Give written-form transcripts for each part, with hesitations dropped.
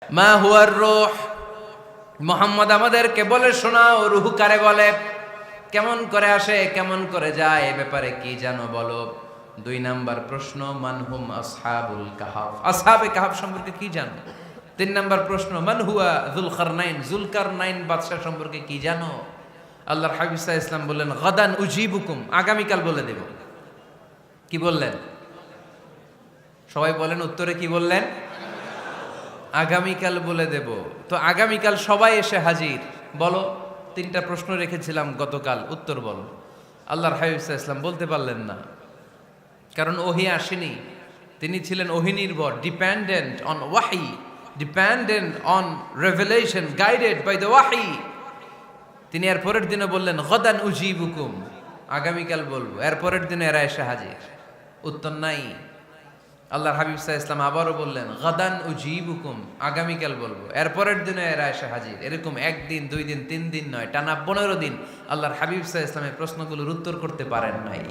মা হুয়ার রূহ, মুহাম্মদ আমাদেরকে বলে শোনাও রূহ কারে বলে, কেমন করে আসে, কেমন করে যায়, এ ব্যাপারে কি জানো বলো। 2 নাম্বার প্রশ্ন, মানহুম আসহাবুল কাহাফ, আসহাবে কাহাফ সম্পর্কে কি জানো। 3 নাম্বার প্রশ্ন, মান হুয়া যুলকারনাইন, যুলকারনাইন বাদশা সম্পর্কে কি জানো। আল্লাহর হাবিব সাল্লাল্লাহু আলাইহি ওয়াসাল্লাম বললেন গাদান উজিবুকুম, আগামীকাল বলে দেব। কি বললেন? সবাই বলেন উত্তরে কি বললেন? আগামীকাল বলে দেব। তো আগামীকাল সবাই এসে হাজির। বলো, 3টা প্রশ্ন রেখেছিলাম গতকাল, উত্তর বলো। আল্লাহর হাবিব সাল্লাল্লাহু আলাইহি ওয়াসাল্লাম বলতে পারলেন না, কারণ ওহী আসেনি। তিনি ছিলেন ওহী নির্ভর, dependent on wahi, dependent on revelation, guided by the wahi. তিনি এর পরের দিনে বললেন গাদান উজিবুকুম, আগামীকাল বলবো। এর পরের দিনে এরা এসে হাজির, উত্তর নাই। আল্লাহর হাবিব সাল্লাল্লাহু আলাইহি ওয়াসাল্লাম আবারও বললেন গাদান উজিবুকুম, আগামীকাল বলবো। এর পরের দিনে এরা এসে হাজির। এরকম 1 দিন 2 দিন 3 দিন নয়, টানা 15 দিন আল্লাহর হাবিব সাল্লাল্লাহু আলাইহি ওয়াসাল্লামের প্রশ্নগুলোর উত্তর করতে পারেন নাই।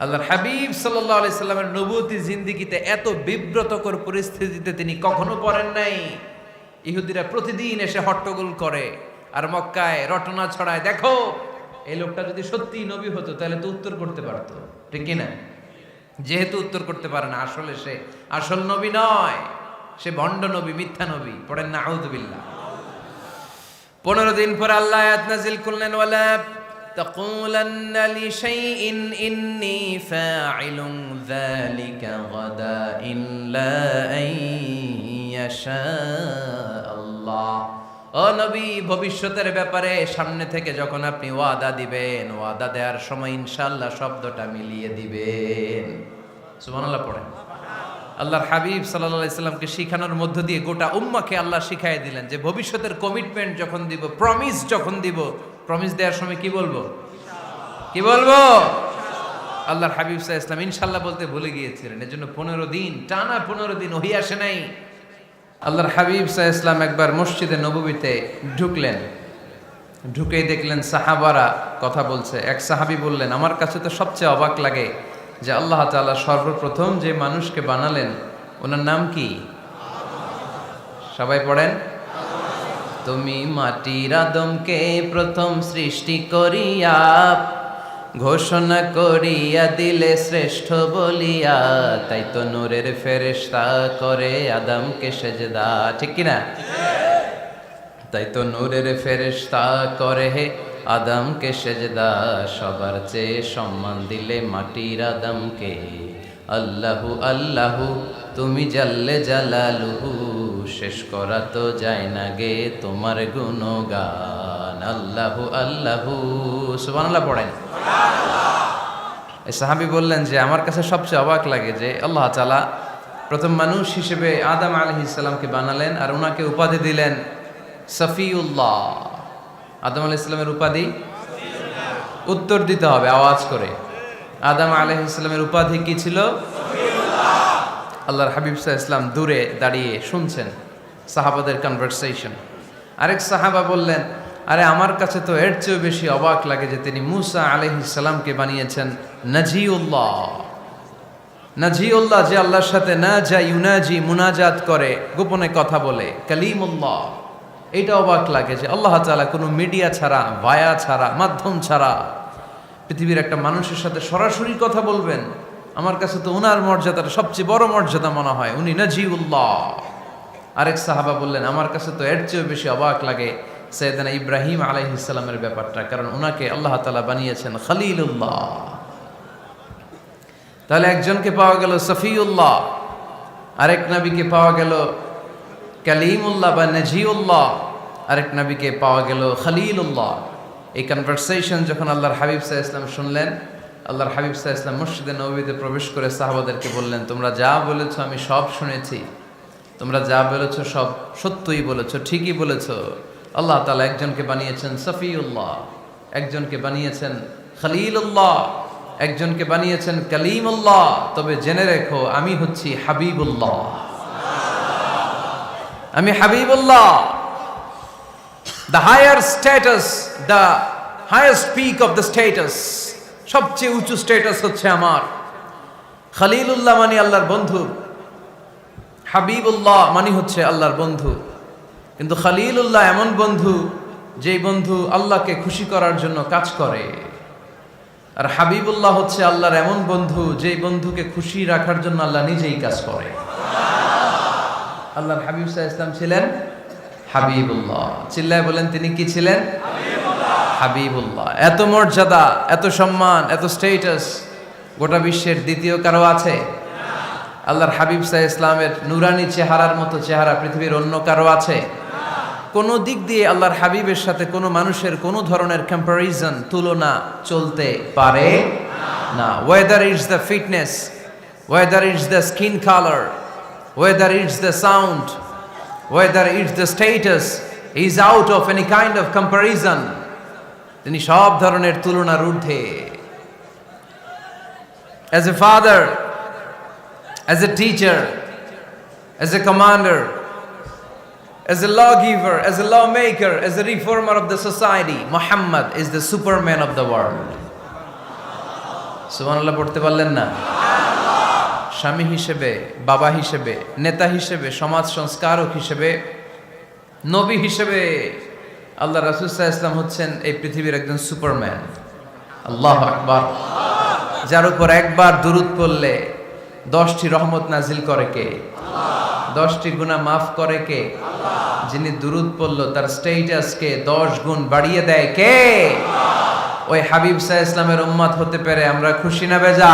আল্লাহর হাবিব সাল্লাল্লাহু আলাইহি সাল্লামের নবুয়তি জিন্দেগিতে এত বিব্রতকর পরিস্থিতিতে তিনি কখনো পড়েন নাই। ইহুদিরা প্রতিদিন এসে হট্টগোল করে আর মক্কায় রটনা ছড়ায়, দেখো এই লোকটা যদি সত্যিই নবী হতো তাহলে তো উত্তর করতে পারতো, ঠিক কি না? যেহেতু উত্তর করতে পারে না, আসলে সে আসল নবী নয়, সে ভণ্ড নবী, মিথ্যা নবী। পড়েন না আউযুবিল্লাহ। 15 দিন পর আল্লাহ আয়াত নাযিল করলেন, ওয়ালা তাকুলান্না লিশাইইন ইন্নী ফাইলুন যালিকা গাদা ইল্লা আইয়াশা আল্লাহ। ও নবী, ভবিষ্যতের ব্যাপারে সামনে থেকে যখন আপনি ওয়াদা দিবেন, ওয়াদা দেওয়ার সময় ইনশাআল্লাহ শব্দটা মিলিয়ে দিবেন। সুবহানাল্লাহ পড়েন। আল্লাহর হাবিব সাল্লাল্লাহু আলাইহি সাল্লামকে শিখানোর মধ্য দিয়ে গোটা উম্মাহকে আল্লাহ শিখাই দিলেন যে ভবিষ্যতের কমিটমেন্ট যখন দিব, প্রমিস যখন দিব, প্রমিস দেওয়ার সময় কি বলবো? কি বলবো? আল্লাহর হাবিব সাল্লাল্লাহু আলাইহি সাল্লাম ইনশাআল্লাহ বলতে ভুলে গিয়েছিলেন। এজন্য 15 দিন, টানা 15 দিন ওহী আসে নাই। আল্লাহর হাবিব সাল্লাল্লাহু আলাইহি সাল্লাম একবার মসজিদে নববীতে ঢুকলেন, ঢুকেই দেখলেন সাহাবারা কথা বলছে। এক সাহাবী বললেন, আমার কাছে তো সবচেয়ে অবাক লাগে যে আল্লাহ তাআলা সর্বপ্রথম যে মানুষকে বানালেন ওনার নাম কি? সবাই পড়েন। তুমি মাটির আদমকে প্রথম সৃষ্টি করিয়া ঘোষণা করিয়া দিলে শ্রেষ্ঠ বলিয়া, তাই তো নূরের ফেরেশতা করে আদমকে সেজদা, ঠিক কিনা? তাই তো নূরের ফেরেশতা করে হে আদমকে সেজদা, সবার চেয়ে সম্মান দিলে মাটির আদমকে। আল্লাহু আল্লাহু তুমি জাল্লে জালালুহু, শেষ করা তো যায় না গে তোমার গুণগান। আল্লাহু আল্লাহু, সুবহানাল্লাহ পড়েন। এই সাহাবী বললেন যে আমার কাছে সবচেয়ে অবাক লাগে যে আল্লাহ তাআলা প্রথম মানুষ হিসেবে আদম আলাইহিস সালামকে বানালেন আর ওনাকে উপাধি দিলেন সফিউল্লাহ। আদম আলাইহিস সালামের উপাধি? উত্তর দিতে হবে আওয়াজ করে। আদম আলাইহিস সালামের উপাধি কি ছিল? আল্লাহর হাবিব সাল্লাল্লাহু আলাইহি ওয়াসাল্লাম দূরে দাঁড়িয়ে শুনছেন সাহাবাদের কনভারসেশন। আরেক সাহাবা বললেন, আরে আমার কাছে তো এর চেয়েও বেশি অবাক লাগে যে তিনি মূসা আলাইহিস সালামকে বানিয়েছেন নাজিউল্লাহ। নাজিউল্লাহ, যে আল্লাহর সাথে না যা ইউনাজি, মুনাজাত করে, গোপনে কথা বলে, কালিমুল্লাহ। এইটা অবাক লাগে যে আল্লাহ তাআলা কোনো মিডিয়া ছাড়া, ভায়া ছাড়া, মাধ্যম ছাড়া পৃথিবীর একটা মানুষের সাথে সরাসরি কথা বলবেন। আমার কাছে তো ওনার মর্যাদাটা সবচেয়ে বড় মর্যাদা মনে হয়, উনি নাজিউল্লাহ। আরেক সাহাবা বললেন, আমার কাছে তো এর চেয়েও বেশি অবাক লাগে সাইয়েদনা ইব্রাহিম আলাইহিস সালামের ব্যাপারটা, কারণ ওনাকে আল্লাহ তাআলা বানিয়েছেন খলিলুল্লাহ। তাহলে একজনকে পাওয়া গেল সফিউল্লাহ, আরেক নবীকে পাওয়া গেল কালিমুল্লাহ বা নাজিউল্লাহ, আরেক নবীকে পাওয়া গেল খলিলুল্লাহ। এই কনভারসেশন যখন আল্লাহর হাবিব সাল্লাল্লাহু আলাইহি ওয়াসাল্লাম শুনলেন, আল্লাহর হাবিব সাল্লাল্লাহু আলাইহি ওয়াসাল্লাম মসজিদে নববীতে প্রবেশ করে সাহাবাদেরকে বললেন, তোমরা যা বলেছো আমি সব শুনেছি, তোমরা যা বলেছো সব সত্যই বলেছো, ঠিকই বলেছো। আল্লাহ তাআলা একজনকে বানিয়েছেন সফিউল্লাহ, একজনকে বানিয়েছেন খলিলুল্লাহ, একজনকে বানিয়েছেন কালিমুল্লাহ। তবে জেনে রেখো আমি হচ্ছি হাবিবুল্লাহ, আমি Habibullah. The higher status, the highest peak of the status, সবচেয়ে উঁচু স্ট্যাটাস হচ্ছে আমার। খলিলুল্লাহ মানে আল্লাহর বন্ধু, হাবিবুল্লাহ মানে হচ্ছে আল্লাহর বন্ধু, কিন্তু খলিলুল্লাহ এমন বন্ধু যেই বন্ধু আল্লাহকে খুশি করার জন্য কাজ করে। আর হাবিবুল্লাহ হচ্ছে আল্লাহর এমন বন্ধু যেই বন্ধুকে খুশি রাখার জন্য আল্লাহ নিজেই কাজ করে। আল্লাহর হাবিব সাল্লাল্লাহু আলাইহি ওয়াসাল্লাম ছিলেন হাবিবুল্লাহ। চিল্লায় বলেন তিনি কি ছিলেন? হাবিবুল্লাহ। এত মর্যাদা, এত সম্মান, এত স্টেটাস গোটা বিশ্বের দ্বিতীয় কারো আছে? আল্লাহর হাবিব সাল্লাল্লাহু আলাইহি ওয়াসাল্লামের নুরানি চেহারার মতো চেহারা পৃথিবীর অন্য কারো আছে? কোনো দিক দিয়ে আল্লাহর হাবিবের সাথে কোনো মানুষের কোনো ধরনের কম্প্যারিজন, তুলনা চলতে পারে না। Whether it's the fitness, whether it's the skin colour, whether it's the sound, whether it's the status, is out of any kind of comparison. তিনি সব ধরনের তুলনার ঊর্ধ্বে। As a father, as a teacher, as a commander, as a lawgiver, as a lawmaker, as a reformer of the society, Muhammad is the superman of the world. সুবহানাল্লাহ পড়তে পারলেন না? স্বামী হিসেবে, বাবা হিসেবে, নেতা হিসেবে, সমাজ সংস্কারক হিসেবে, নবী হিসেবে আল্লাহ রাসূল সাল্লাল্লাহু আলাইহি ওয়াসাল্লাম হচ্ছেন এই পৃথিবীর একজন সুপারম্যান। আল্লাহু আকবার। যার উপর একবার দুরূদ পড়লে 10টি রহমত নাজিল করে কে? 10টি গুনাহ মাফ করে কে? যিনি দুরূদ পড়ল তার স্ট্যাটাসকে 10 গুণ বাড়িয়ে দেয় কে? ওই হাবিব সাল্লাল্লাহু আলাইহি ওয়াসাল্লামের উম্মত হতে পেরে আমরা খুশি না বেজা?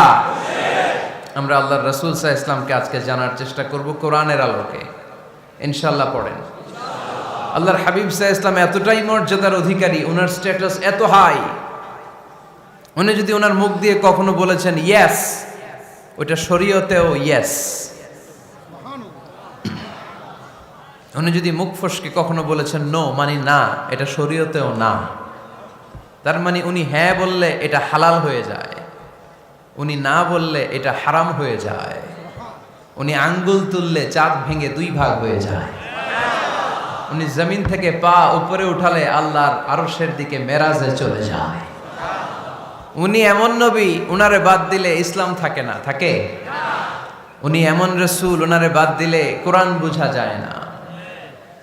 আমরা আল্লাহর রাসূল সাল্লাল্লাহু আলাইহি ওয়াসাল্লামকে আজকে জানার চেষ্টা করব কোরআনের আলোকে। ইনশাআল্লাহ পড়েন। আল্লাহর হাবিব সাল্লাল্লাহু আলাইহি ওয়াসাল্লাম এতটাই মর্যাদার অধিকারী, ওনার স্ট্যাটাস এত হাই, উনি যদি ওনার মুখ দিয়ে কখনো বলেছেন ইয়েস, ওইটা শরীয়তেও ইয়েস। উনি যদি মুখ ফসকে কখনো বলেছেন নো, মানে না, এটা শরীয়তেও না। তার মানে উনি হ্যাঁ বললে এটা হালাল হয়ে যায়, উনি না বললে এটা হারাম হয়ে যায়। উনি আঙ্গুল তুললে চাঁদ ভেঙে 2 ভাগ হয়ে যায়। উনি জমিন থেকে পা উপরে উঠালে আল্লাহর আরশের দিকে মেরাজে চলে যায়। উনি এমন নবী, উনারে বাদ দিলে ইসলাম থাকে না, থাকে? উনি এমন রাসূল, উনারে বাদ দিলে কোরআন বোঝা যায় না,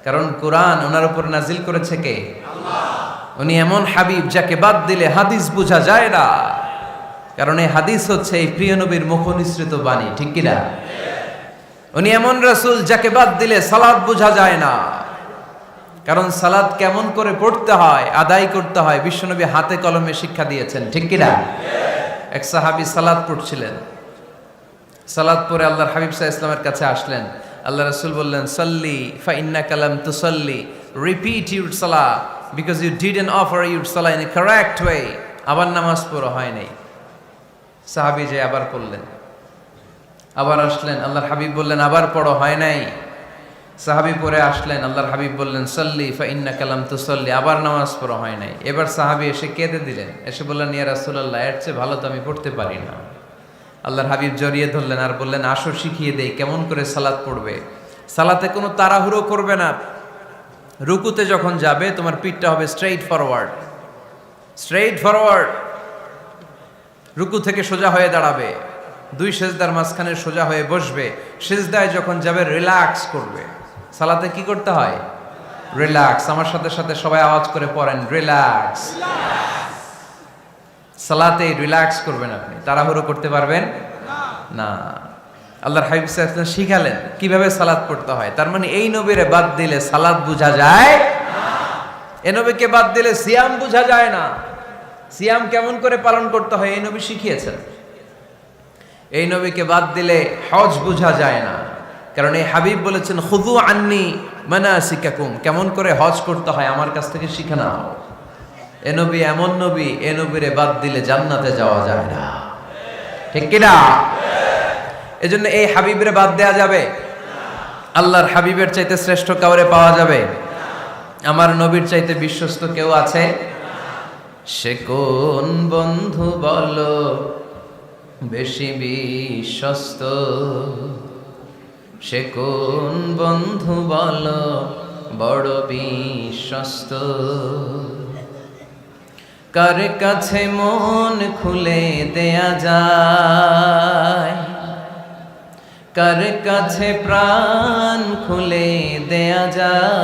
কারণ কোরআন ওনার উপর নাজিল করেছে কে? আল্লাহ। উনি এমন হাবিব যাকে বাদ দিলে হাদিস বোঝা যায় না, কারণ এই হাদিস হচ্ছে এই প্রিয় নবীর মুখনিসৃত বাণী, ঠিক কি না? উনি এমন রাসূল যাকে বাদ দিলে সালাত বোঝা যায় না, কারণ সালাত কেমন করে পড়তে হয়, আদায় করতে হয় বিশ্বনবী হাতে কলমে শিক্ষা দিয়েছেন, ঠিক কি না? এক সাহাবী সালাত পড়ছিলেন, সালাত পড়ে আল্লাহর হাবিব সাল্লাল্লাহু আলাইহি ওয়াসাল্লামের কাছে আসলেন। আল্লাহ রাসূল বললেন সাল্লি ফা ইন্নাকা লাম তুসাল্লি, রিপিট ইউর সালাহ because you didn't offer your সালাহ ইন এ কারেক্ট ওয়ে। আবার নামাজ পড়া হয় নাই। সাহাবী যে আবার পড়লেন, আবার আসলেন, আল্লাহর হাবিব বললেন আবার পড়ো, হয় নাই। সাহাবী পরে আসলেন, আল্লাহর হাবিব বললেন সাল্লি ফা ইন্নাকা লাম তুসাল্লি, আবার নামাজ পড়া হয় নাই। এবার সাহাবী এসে কেঁদে দিলেন, এসে বললেন ইয়া রাসূলুল্লাহ, এর চেয়ে ভালো তো আমি পড়তে পারি না। আল্লাহর হাবিব জড়িয়ে ধরলেন আর বললেন আসো শিখিয়ে দেই কেমন করে সালাত পড়বে। সালাতে কোনো তাড়াহুড়ো করবে না। রুকুতে যখন যাবে তোমার পিঠটা হবে স্ট্রেইট ফরওয়ার্ড, স্ট্রেইট ফরওয়ার্ড। রুকু থেকে সোজা হয়ে দাঁড়াবে, 2 সেজদার মাঝখানে সোজা হয়ে বসবে। সেজদায় যখন যাবে রিল্যাক্স করবে। সালাতে কি করতে হয়? রিল্যাক্স। আমার সাথে সাথে সবাই আওয়াজ করে পড়েন রিল্যাক্স। সালাতে রিল্যাক্স করবেন, আপনি তাড়াহুড়ো করতে পারবেন না। আল্লাহর হাবিব সাল্লাল্লাহু আলাইহি ওয়াসাল্লাম শিখালেন কিভাবে সালাত পড়তে হয়। তার মানে এই নবীরে বাদ দিলে সালাত বোঝা যায় না, এই নবীকে বাদ দিলে সিয়াম বোঝা যায় না। সিয়াম কেমন করে পালন করতে হয় এই নবী শিখিয়েছেন। এই নবীকে বাদ দিলে হজ বোঝা যায় না, কারণ এই হাবিব বলেছেন খুযু আন্নী মানাসিকাকুম, কেমন করে হজ করতে হয় আমার কাছ থেকে শিখে নাও। এ নবী এমন নবী, এ নবীরে বাদ দিলে জান্নাতে যাওয়া যায় না, ঠিক কি না? এজন্য এই হাবিবরে বাদ দেয়া যাবে? আল্লাহর হাবিবের চাইতে শ্রেষ্ঠ কাউরে পাওয়া যাবে? আমার নবীর চাইতে বিশ্বস্ত কেউ আছে? সে কোন বন্ধু বলো বেশি বিশ্বস্ত, সে কোন বন্ধু বলো বড় বিশ্বস্ত, কার কাছে মন খুলে দেয়া যায়, কার কাছে প্রাণ খুলে দেয়া যায়,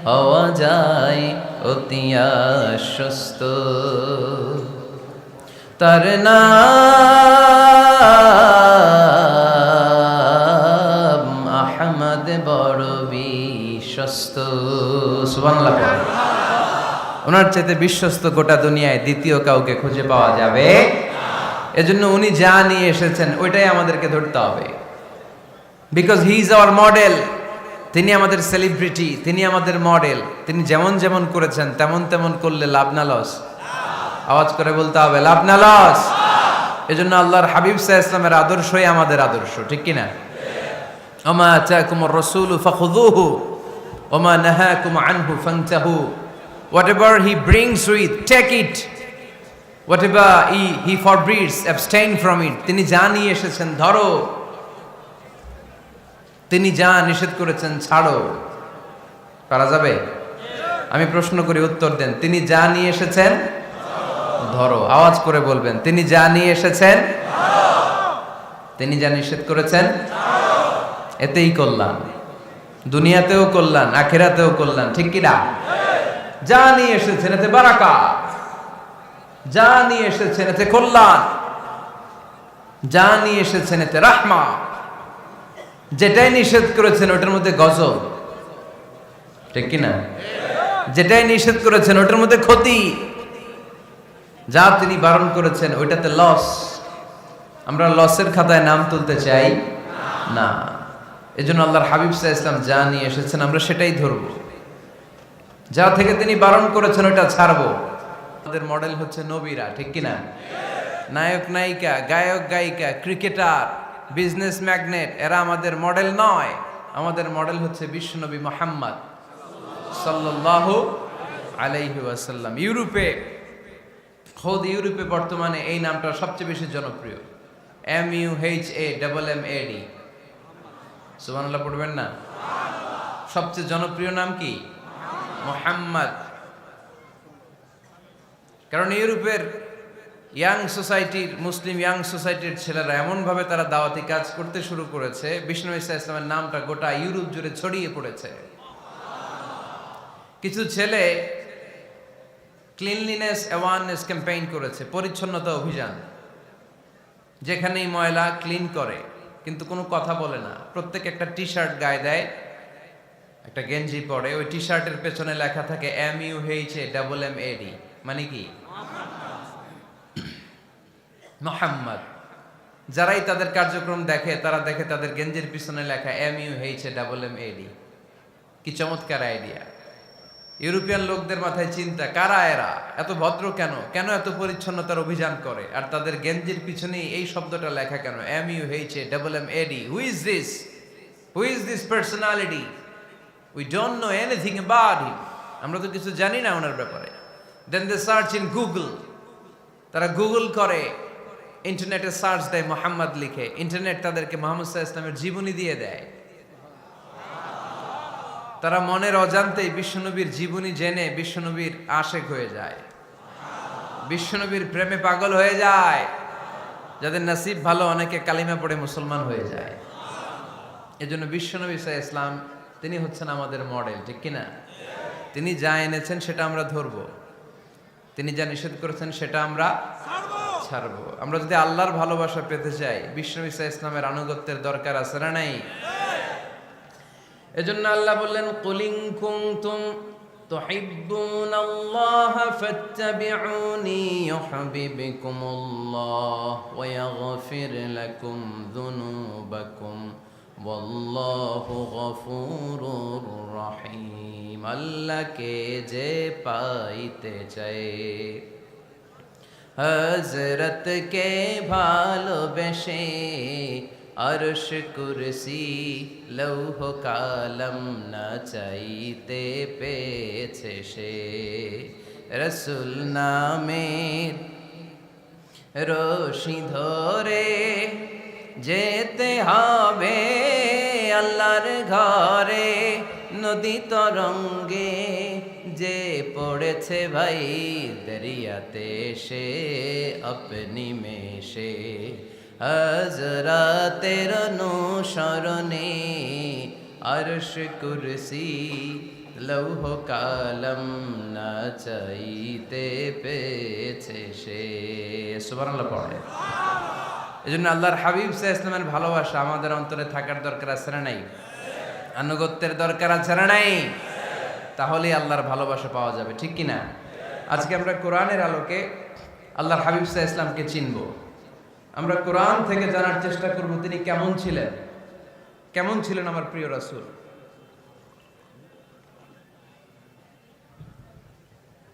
হওয়া যায় অতি আশ্বস্ত। তার নাম আহমদ বড় বিশ্বস্ত। সুবহানাল্লাহ। ওনার চাইতে বিশ্বস্ত গোটা দুনিয়ায় দ্বিতীয় কাউকে খুঁজে পাওয়া যাবে। এজন্য উনি যা নিয়ে এসেছেন ওইটাই আমাদেরকে ধরতে হবে, because he is our model. তিনি আমাদের সেলিব্রিটি, তিনি আমাদের মডেল। তিনি যেমন যেমন করেছেন তেমন তেমন করলে লাভ না লস? আওয়াজ করে বলতে হবে, লাভ না লস? এজন্য আল্লাহর হাবিব সাল্লাল্লাহু আলাইহি ওয়াসাল্লামের আদর্শই আমাদের আদর্শ, ঠিক কি না? ওমা আতাকুমুর রাসূলু ফাখুযুহু ওমা নাহাকুম আনহু ফান্তাহু। Whatever he brings with, take it. Whatever he forbids, abstain from it. তিনি যা নিয়ে এসেছেন ধরো, তিনি যা নিষেধ করেছেন ছাড়ো। পারা যাবে? আমি প্রশ্ন করি, উত্তর দেন। তিনি যা নিয়ে এসেছেন ধরো। আওয়াজ করে বলবেন, তিনি যা নিয়ে এসেছেন ধরো, তিনি যা নিষেধ করেছেন ছাড়ো। এতেই কল্যাণ, দুনিয়াতেও কল্যাণ, আখিরাতেও কল্যাণ, ঠিক কি না? যা নিয়ে এসেছেন এতে বারাকাত, যা নিয়ে এসেছেন এতে কল্যাণ, যা নিয়ে এসেছেন এতে রাহমা। যেটাই নিষেধ করেছেন ওটার মধ্যে গজব, ঠিক কি না? যেটাই নিষেধ করেছেন ওটার মধ্যে ক্ষতি, যা তিনি বারণ করেছেন ওইটাতে লস। আমরা লসের খাতায় নাম তুলতে চাই না। এজন্য আল্লাহর হাবিব সাল্লাল্লাহু আলাইহি ওয়াসাল্লাম যা নিয়ে এসেছেন আমরা সেটাই ধরব, যা থেকে তিনি বারণ করেছেন ওটা ছাড়বো। আমাদের মডেল হচ্ছে নবীরা, ঠিক কি না? নায়ক নায়িকা, গায়ক গায়িকা, ক্রিকেটার, বিজনেস ম্যাগনেট, এরা আমাদের মডেল নয়। আমাদের মডেল হচ্ছে বিশ্বনবী মুহাম্মদ সাল্লাল্লাহু আলাইহি ওয়াসাল্লাম। ইউরোপে বর্তমানে এই নামটা সবচেয়ে বেশি জনপ্রিয়, MUHAMMAD। সুবহানাল্লাহ পড়বেন না? সবচেয়ে জনপ্রিয় নাম কি? মুহাম্মদ। কারণ ইউরোপের ইয়াং সোসাইটির, মুসলিম ইয়াং সোসাইটির ছেলেরা এমনভাবে তারা দাওয়াতি কাজ করতে শুরু করেছে, বিষ্ণু ঈসা ইসলামের নামটা গোটা ইউরোপ জুড়ে ছড়িয়ে পড়েছে। কিছু ছেলে ক্লিনলিনেস অ্যাওয়ারনেস ক্যাম্পেইন করেছে, পরিচ্ছন্নতা অভিযান। যেখানেই ময়লা ক্লিন করে, কিন্তু কোনো কথা বলে না। প্রত্যেক একটা টি শার্ট গায়ে দেয়, একটা গেঞ্জি পরে, ওই টি শার্টের পেছনে লেখা থাকে MUHAMMAD, মানে কি? মুহাম্মদ। যারাই তাদের কার্যক্রম দেখে তারা দেখে তাদের গেঞ্জির পিছনে লেখা MUHAMMAD। কি চমৎকার আইডিয়া! ইউরোপিয়ান লোকদের মাথায় চিন্তা, কারা এরা, এত ভদ্র কেন, কেন এত পরিচ্ছন্নতার অভিযান করে, আর তাদের গেঞ্জির পিছনেই এই শব্দটা লেখা কেন, MUHAMMAD। Who is this personality? We don't know anything about him. আমরা তো কিছু জানি না ওনার ব্যাপারে। Then they search in Google. তারা গুগল করে, ইন্টারনেটে সার্চ দেয় মুহাম্মদ লিখে, ইন্টারনেট তাদেরকে মুহাম্মদ সাল্লাল্লাহু আলাইহি ওয়াসাল্লামের জীবনী দিয়ে দেয়। তারা মনের অজান্তেই বিশ্বনবীর জীবনী জেনে বিশ্বনবীর আশেক হয়ে যায়, বিশ্বনবীর প্রেমে পাগল হয়ে যায়। যাদের নসিব ভালো, অনেকে কালিমা পড়ে মুসলমান হয়ে যায়। এজন্য বিশ্বনবী সাল্লাল্লাহু আলাইহি ওয়াসাল্লাম তিনি হচ্ছেন আমাদের মডেল, ঠিক কিনা? তিনি যা এনেছেন সেটা আমরা ধরবো, তিনি যা নিষেধ করেছেন সেটা আমরা ছাড়বো। আমরা যদি আল্লাহর ভালোবাসা পেতে চাই, বিশ্বনবী সাল্লাল্লাহু আলাইহি ওয়াসাল্লামের আনুগত্যের দরকার আছে না নাই? এজন্য আল্লাহ বললেন, কুল ইন কুনতুম তুহিব্বুনাল্লাহা ফাত্তাবিউনি ইউহিব্বুকুমুল্লাহ ওয়া ইয়াগফির লাকুম যুনুবাকুম ওয়াল্লাহু গফুরুর রহিম। আল্লাহকে যে পাইতে চায়, হযরতকে ভালোবেসে আরশ কুরসি লৌহ কালম না চাইতে পেয়েছে সে। রসুল নামের রশি ধরে যেতে হবে আল্লাহর ঘরে। নদী তরঙ্গে যে পড়েছে ভাই দরিয়াতে সে আপনি মেশে হযরতের অনুসরণে আরশ কুরসি লৌহ কালম না চাইতে পেয়েছে সে। সুবহানাল্লাহ পড়ে। এজন্য আল্লাহর হাবিব সাল্লাল্লাহু আলাইহি ওয়াসাল্লামের ভালোবাসা আমাদের অন্তরে থাকার দরকার আছে না নাই? আনুগত্যের দরকার আছে না নাই? তাহলে আল্লাহর ভালোবাসা পাওয়া যাবে, ঠিক কি না? আজকে আমরা কোরআনের আলোকে আল্লাহর হাবিব সাল্লাল্লাহু আলাইহি ওয়াসাল্লামকে চিনব। আমরা কোরআন থেকে জানার চেষ্টা করব তিনি কেমন ছিলেন, কেমন ছিলেন আমার প্রিয় রাসূল।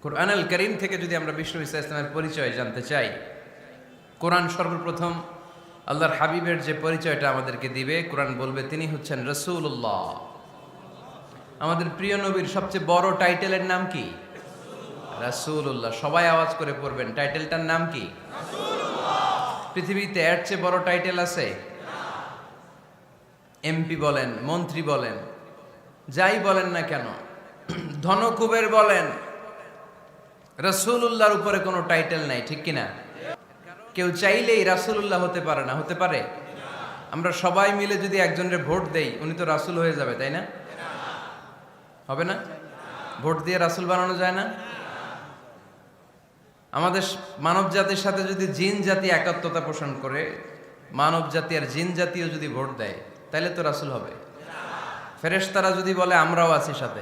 কোরআনুল কারীম থেকে যদি আমরা বিষ্ণু ঈসা ইসলামের পরিচয় জানতে চাই, কোরআন সর্বপ্রথম আল্লাহর হাবিবের যে পরিচয়টা আমাদেরকে দিবে, কোরআন বলবে তিনি হচ্ছেন রাসূলুল্লাহ। আমাদের প্রিয় নবীর সবচেয়ে বড় টাইটেলের নাম কি? রাসূলুল্লাহ। সবাই আওয়াজ করে পড়বেন, টাইটেলটার নাম কি? পৃথিবীতে এর চেয়ে বড় টাইটেল আছে? এমপি বলেন, মন্ত্রী বলেন, যাই বলেন না কেন, ধনকুবের বলেন, রাসূলুল্লাহর উপরে কোনো টাইটেল নাই, ঠিক কিনা? কেউ চাইলেই রাসূলুল্লাহ হতে পারে না, হতে পারে? আমরা সবাই মিলে যদি একজনের ভোট দেই, উনি তো রাসূল হয়ে যাবে, তাই না? হবে না? ভোট দিয়ে রাসূল বানানো যায় না? আমাদের মানব জাতির সাথে যদি জিন জাতি একাত্মতা পোষণ করে, মানব জাতি আর জিন জাতিও যদি ভোট দেয়, তাহলে তো রাসূল হবে। ফেরেশতারা যদি বলে আমরাও আছি সাথে,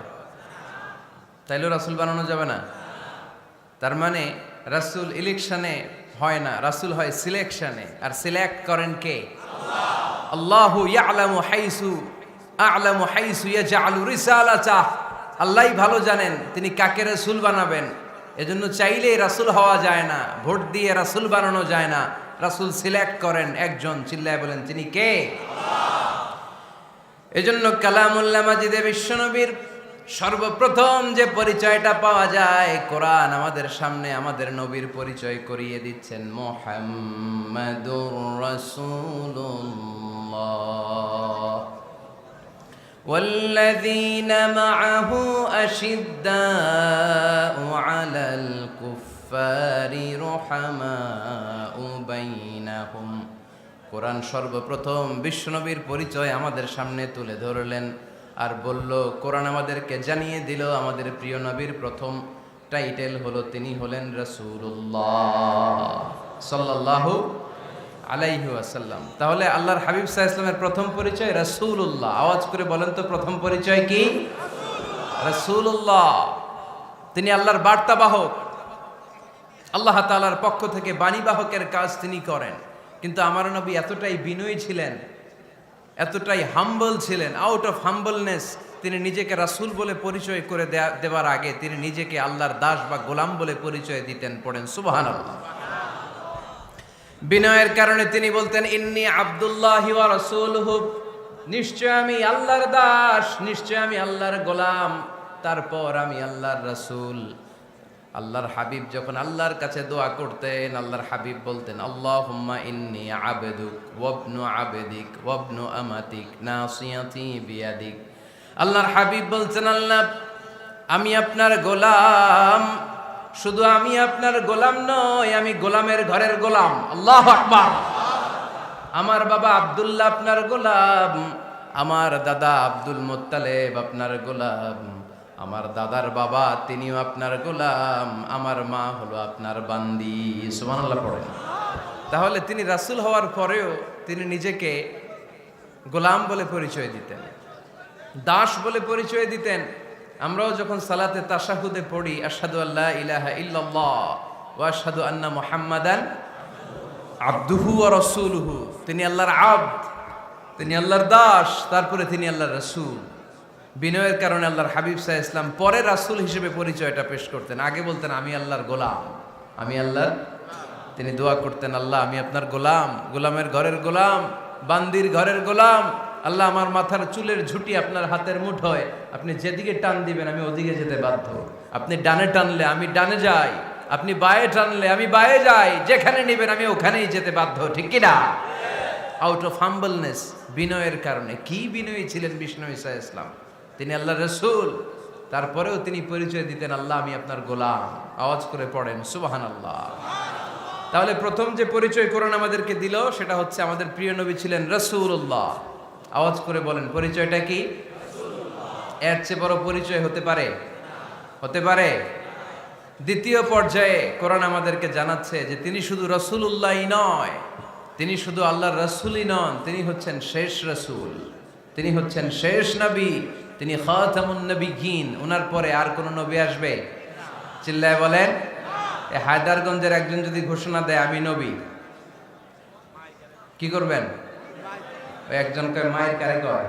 তাইলেও রাসূল বানানো যাবে না। তার মানে রাসূল ইলেকশনে হয় না, রাসূল হয় সিলেকশনে। আর সিলেক্ট করেন কে? আল্লাহু ইয়ালামু হাইসু ইয়াজআলু রিসালাতাহ। আল্লাহই ভালো জানেন তিনি কাকে রাসূল বানাবেন। এজন্য চাইলেই রাসূল হওয়া যায় না, ভোট দিয়ে রাসূল বানানো যায় না। রাসূল সিলেক্ট করেন একজন, চিল্লায় বলেন তিনি কে? এজন্য কালামুল্লাহ মাজিদে বিশ্বনবীর সর্বপ্রথম যে পরিচয়টা পাওয়া যায়, কোরআন আমাদের সামনে আমাদের নবীর পরিচয় করিয়ে দিচ্ছেন, মুহাম্মাদুর রাসূলুল্লাহ ওয়াল্লাযীনা মাআহু আশিদ্দাউ আলাল কুফফারি রুহামাউ বাইনাহুম। কোরআন সর্বপ্রথম বিশ্বনবীর পরিচয় আমাদের সামনে তুলে ধরলেন আর বলল, কোরআন আমাদেরকে জানিয়ে দিল আমাদের প্রিয় নবীর প্রথম টাইটেল হলো তিনি হলেন রাসূলুল্লাহ সাল্লাল্লাহু আলাইহি ওয়াসাল্লাম। তাহলে আল্লাহর হাবিব সাল্লাল্লাহু আলাইহি ওয়াসাল্লামের প্রথম পরিচয় রাসূলুল্লাহ। আওয়াজ করে বলেন তো প্রথম পরিচয় কি? রাসূলুল্লাহ। তিনি আল্লাহর বার্তাবাহক, আল্লাহ তাআলার পক্ষ থেকে বাণীবাহকের কাজ তিনি করেন। কিন্তু আমার নবী এতটাই বিনয়ী ছিলেন, এতটাই হাম্বল ছিলেন, আউট অফ হাম্বলনেস তিনি নিজেকে রাসূল বলে পরিচয় করে দেওয়ার আগে তিনি নিজেকে আল্লাহর দাস বা গোলাম বলে পরিচয় দিতেন। পড়েন সুবহানাল্লাহ। বিনয়ের কারণে তিনি বলতেন, ইন্নী আব্দুল্লাহি ওয়া রাসূলুহু, নিশ্চয় আমি আল্লাহর দাস, নিশ্চয় আমি আল্লাহর গোলাম, তারপর আমি আল্লাহর রাসূল। আল্লাহর হাবিব যখন আল্লাহর কাছে দোয়া করতেন, আল্লাহর হাবিব বলতেন, আল্লাহুম্মা ইন্নী আবদুক ওয়া ইবনু আবদিক ওয়া ইবনু আমাতিক নাসিয়াতি বিয়াদিক। আল্লাহর হাবিব বলছেন, আল্লাহ আমি আপনার গোলাম, শুধু আমি আপনার গোলাম নয়, আমি গোলামের ঘরের গোলাম। আল্লাহু আকবার। আমার বাবা আব্দুল্লাহ আপনার গোলাম, আমার দাদা আব্দুল মুত্তালিব আপনার গোলাম, আমার দাদার বাবা তিনিও আপনার গোলাম, আমার মা হলো আপনার বান্দি। সুবহানাল্লাহ পড়েন। তাহলে তিনি রাসূল হওয়ার পরেও তিনি নিজেকে গোলাম বলে পরিচয় দিতেন, দাস বলে পরিচয় দিতেন। আমরাও যখন সালাতে তাশাহুদে পড়ি, আশহাদু আল্লা ইলাহা ইল্লাল্লাহ ওয়া আশহাদু আন্না মুহাম্মাদান আবদুহু ওয়া রাসূলুহু, তিনি আল্লাহর আবদ, তিনি আল্লাহর দাস, তারপরে তিনি আল্লাহর রাসূল। বিনয়ের কারণে আল্লাহর হাবিব সাল্লাল্লাহু আলাইহি ওয়াসাল্লাম পরে রাসূল হিসেবে পরিচয়টা পেশ করতেন। আগে বলতেন আমি আল্লাহর গোলাম, আমি আল্লাহর। তিনি দোয়া করতেন, আল্লাহ আমি আপনার গোলাম, গোলামের ঘরের গোলাম, বান্দির ঘরের গোলাম। আল্লাহ আমার মাথার চুলের ঝুঁটি আপনার হাতের মুঠোয়, আপনি যেদিকে টান দিবেন আমি ওদিকে যেতে বাধ্য। আপনি ডানে টানলে আমি ডানে যাই, আপনি বায়ে টানলে আমি বায়ে যাই, যেখানে নেবেন আমি ওখানেই যেতে বাধ্য, ঠিক কিনা? আউট অফ হাম্বলনেস, বিনয়ের কারণে। কি বিনয়ী ছিলেন বিষ্ণু ঈসা ইসলাম। তিনি আল্লাহর রাসূল, তারপরেও তিনি পরিচয় দিতেন, আল্লাহ আমি আপনার গোলাম। আওয়াজ করে পড়েন সুবহানাল্লাহ। তাহলে প্রথম যে পরিচয় কোরআন আমাদেরকে দিল সেটা হচ্ছে আমাদের প্রিয় নবী ছিলেন রাসূলুল্লাহ। আওয়াজ করে বলেন পরিচয়টা কি? এর চেয়ে বড় পরিচয় হতে পারে? হতে পারে? দ্বিতীয় পর্যায়ে কোরআন আমাদেরকে জানাচ্ছে যে তিনি শুধু রাসূলুল্লাহই নয়, তিনি শুধু আল্লাহর রাসূলই নন, তিনি হচ্ছেন শেষ রাসূল, তিনি হচ্ছেন শেষ নবী, তিনি খাতামুন নবিয়্যিন। ওনার পরে আর কোন নবী আসবে? চিল্লায় বলেন। এই হায়দারগঞ্জের একজন যদি ঘোষণা দেয় আমি নবী, কি করবেন? ওই একজন কয় মায়ের কারে কয়,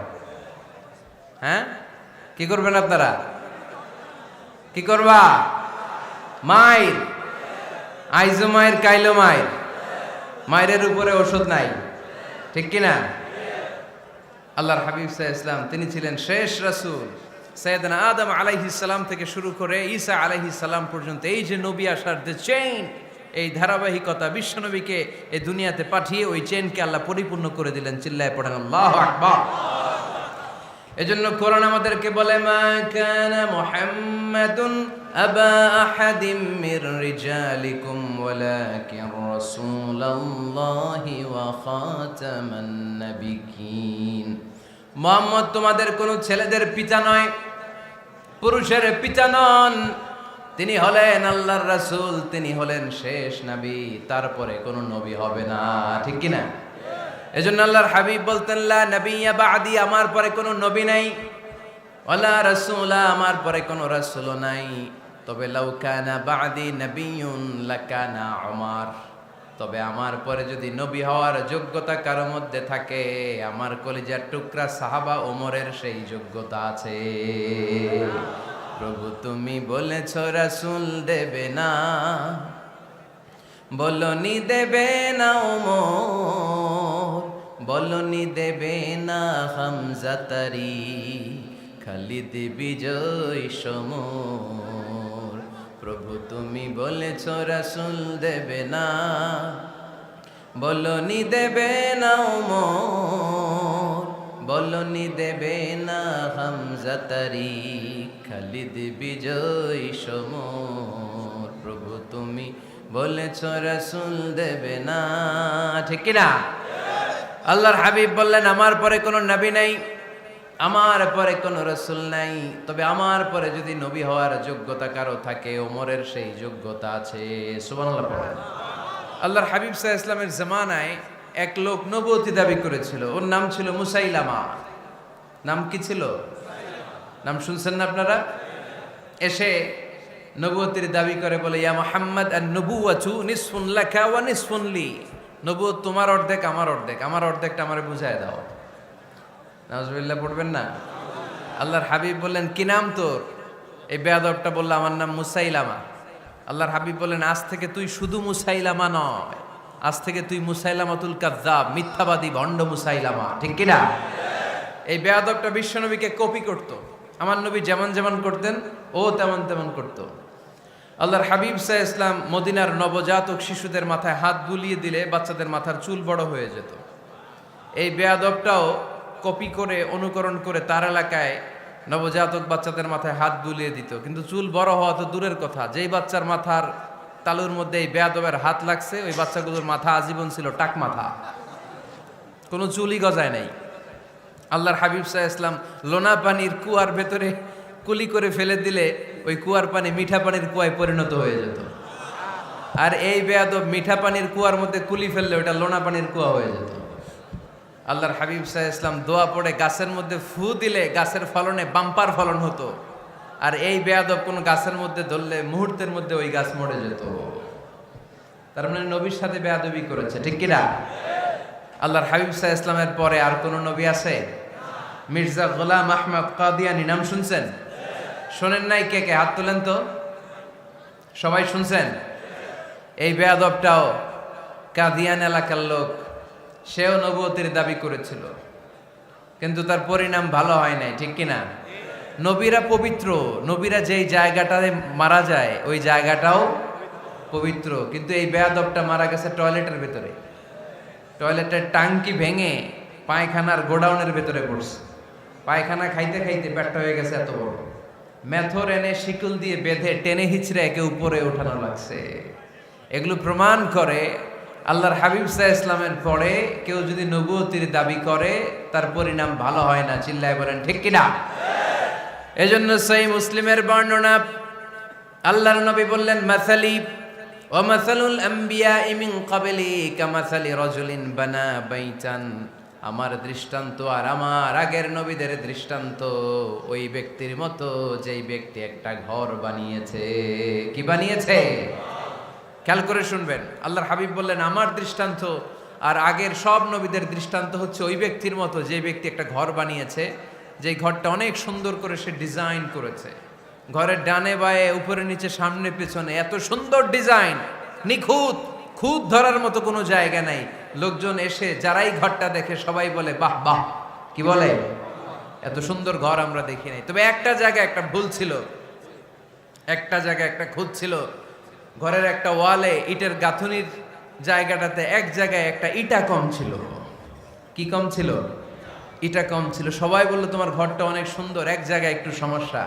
হ্যাঁ কি করবেন আপনারা? কি করবা? মায়ের আইজো মায়ের কাইলো মায়ের, মায়ের উপরে ওষুধ নাই, ঠিক কিনা? আল্লাহর হাবিব সাল্লাল্লাহু আলাইহি ওয়াসাল্লাম তিনি ছিলেন শেষ রাসূল। সাইয়েদনা আদম আলাইহিস সালাম থেকে শুরু করে ঈসা আলাইহিস সালাম পর্যন্ত এই যে নবী আসার যে চেইন, এই ধারাবাহিকতা, বিশ্বনবীকে এই দুনিয়াতে পাঠিয়ে ওই চেইনকে আল্লাহ পরিপূর্ণ করে দিলেন। চিল্লায় পড়েন আল্লাহু আকবার। এজন্য কোরআন আমাদেরকে বলে মা কানা মুহাম্মাদুন আবা আহাদিম মির রিজালিকুম ওয়ালাকিন রাসূলুল্লাহি ওয়া খাতামান নাবিয়্যিন। মুহাম্মদ তোমাদের কোন ছেলেদের পিতা নয়, পুরুষের পিতা নন, তিনি হলেন আল্লাহর রাসূল, তিনি হলেন শেষ নবী, তারপরে কোন নবী হবে না, ঠিক কি না? এজন্য আল্লাহর হাবিব বলতেন লা নবিয়্যা বা'দি, আমার পরে কোনো নবী নাই, ওয়ালা রাসূলা, আমার পরে কোনো রাসূলও নাই। তবে লাউ কানা বা'দি নবিয়্যুন লাকানা উমর, তবে আমার পরে যদি নবী হওয়ার যোগ্যতা কারো মধ্যে থাকে, আমার কলিজার টুকরা সাহাবা ওমরের সেই যোগ্যতা আছে। প্রভু তুমি বলেছো রাসূল দেবে না, বলনি দেবে না ওমর, বলনি দেবে না হামজা তারি, খালিদ বিজয় সমর। প্রভু তুমি বলেছ রাসূল দেবে না, বলনি দেবে না ওমর, বলনি দেবে না হামজা তারি, খালিদ বিজয় সমর। প্রভু তুমি বলেছ রাসূল দেবে না, ঠিক কি না? আল্লাহর হাবিব বললেন আমার পরে কোনো নবী নাই, আমার পরে কোনো রাসূল নাই, তবে আমার পরে যদি নবী হওয়ার যোগ্যতা কারো থাকে, ওমরের সেই যোগ্যতা আছে। সুবহানাল্লাহ পড়েন। আল্লাহর হাবিব সাল্লাল্লাহু আলাইহি ওয়াসাল্লামের জামানায় এক লোক নবুয়তি দাবি করেছিল, ওর নাম ছিল মুসাইলামা। নাম কি ছিল? নাম শুনছেন না আপনারা? এসে নবুয়তির দাবি করে বলে ইয়া মুহাম্মদ আন-নবুওয়াতু নিসফুন লাকা ওয়া নিসফুন লি, নবুয়ত তোমার অর্ধেক আমার অর্ধেক, আমার অর্ধেকটা আমারে বুঝায় দাও। নাউজুবিল্লাহ পড়বেন না? আল্লাহর হাবিব বললেন কি নাম তোর? এই বেয়াদবটা বলল আমার নাম মুসাইলামা। আল্লাহর হাবিব বললেন আজ থেকে তুই শুধু মুসাইলামা নয়, আজ থেকে তুই মুসাইলামাতুল কাযযাব, মিথ্যাবাদী ভণ্ড মুসাইলামা, ঠিক কি না? এই বেয়াদবটা বিশ্বনবীকে কপি করত, আমার নবী যেমন যেমন করতেন ও তেমন তেমন করত। আল্লাহর হাবিব সাল্লাল্লাহু আলাইহি ওয়াসাল্লাম মদিনার নবজাতক শিশুদের মাথায় হাত বুলিয়ে দিলে বাচ্চাদের মাথার চুল বড় হয়ে যেত। এই বেয়াদবটাও কপি করে অনুকরণ করে তার এলাকায় নবজাতক বাচ্চাদের মাথায় হাত বুলিয়ে দিত, কিন্তু চুল বড় হওয়া তো দূরের কথা, যেই বাচ্চার মাথার তালুর মধ্যে এই বেয়াদবের হাত লাগছে ওই বাচ্চাগুলোর মাথা আজীবন ছিল টাক মাথা, কোনো চুলই গজায় নাই। আল্লাহর হাবিব সাল্লাল্লাহু আলাইহি ওয়াসাল্লাম লোনা পানির কুয়ার ভেতরে কুলি করে ফেলে দিলে ওই কুয়ার পানি মিঠা পানির কুয়ায় পরিণত হয়ে যেত। আর এই বেয়াদব মিঠা পানির কুয়ার মধ্যে কুলি ফেললে ওটা লোনা পানির কুয়া হয়ে যেত। আল্লাহর হাবিব সাল্লাল্লাহু আলাইহি ওয়াসাল্লাম দোয়া পড়ে গাছের মধ্যে ফু দিলে গাছের ফলনে বাম্পার ফলন হতো, আর এই বেয়াদব কোন গাছের মধ্যে ধরলে মুহূর্তের মধ্যে ওই গাছ মরে যেত। তার মানে নবীর সাথে বেয়াদবি করেছে, ঠিক কিনা? আল্লাহর হাবিব সাল্লাল্লাহু আলাইহি ওয়াসাল্লামের পরে আর কোন নবী আছে? মির্জা গোলাম আহমদ কাদিয়ানী নাম শুনছেন? শোনেন নাই? কে কে হাত তোলেন তো। সবাই শুনছেন? এই বেয়াদবটাও কাদিয়ান এলাকার লোক, সেও নবুয়তির দাবি করেছিল, কিন্তু তার পরিণাম ভালো হয় নাই, ঠিক কিনা? নবীরা পবিত্র, নবীরা যেই জায়গাটায় মারা যায় ওই জায়গাটাও পবিত্র, কিন্তু এই বেয়াদবটা মারা গেছে টয়লেটের ভেতরে, টয়লেটের টাঙ্কি ভেঙে পায়খানার গোডাউনের ভেতরে পড়ছে। পায়খানা খাইতে খাইতে পেটটা হয়ে গেছে এত বড়, মেথর এনে শিকল দিয়ে বেঁধে টেনে হিচড়ে একে উপরে ওঠানো লাগছে। এগুলো প্রমাণ করে আল্লাহর হাবিব সাল্লাল্লাহু আলাইহি ইসলামের পরে কেউ যদি নবুয়তির দাবি করে তার পরিণাম ভালো হয় না। চিল্লায় বলেন ঠিক কিনা? এজন্য সহিহ মুসলিমের বর্ণনা, আল্লাহর নবী বললেন, মাসালি ওয়া মাসালুল আমবিয়াই মিন ক্বাবলি কামাসালি রাজুলিন বানা বাইতান, আমার দৃষ্টান্ত আর আমার আগের নবীদের দৃষ্টান্ত ওই ব্যক্তির মতো যেই ব্যক্তি একটা ঘর বানিয়েছে। কি বানিয়েছে? খেয়াল করে শুনবেন, আল্লাহর হাবিব বললেন আমার দৃষ্টান্ত আর আগের সব নবীদের দৃষ্টান্ত হচ্ছে ওই ব্যক্তির মতো যে ব্যক্তি একটা ঘর বানিয়েছে, যে ঘরটা অনেক সুন্দর করে সে ডিজাইন করেছে। ঘরের ডানে বায়ে উপরে নিচে সামনে পেছনে এত সুন্দর ডিজাইন, নিখুঁত, খুঁত ধরার মতো কোনো জায়গা নাই। লোকজন এসে যারাই ঘরটা দেখে সবাই বলে বাহ বাহ। কি বলে? এত সুন্দর ঘর আমরা দেখি নাই। তবে একটা জায়গায় একটা ভুল ছিল, একটা জায়গায় একটা খুঁত ছিল। ঘরের একটা ওয়ালে ইটের গাঁথুনির জায়গাটাতে এক জায়গায় একটা ইটা কম ছিল। কি কম ছিল? ইটা কম ছিল। সবাই বললো তোমার ঘরটা অনেক সুন্দর, এক জায়গায় একটু সমস্যা,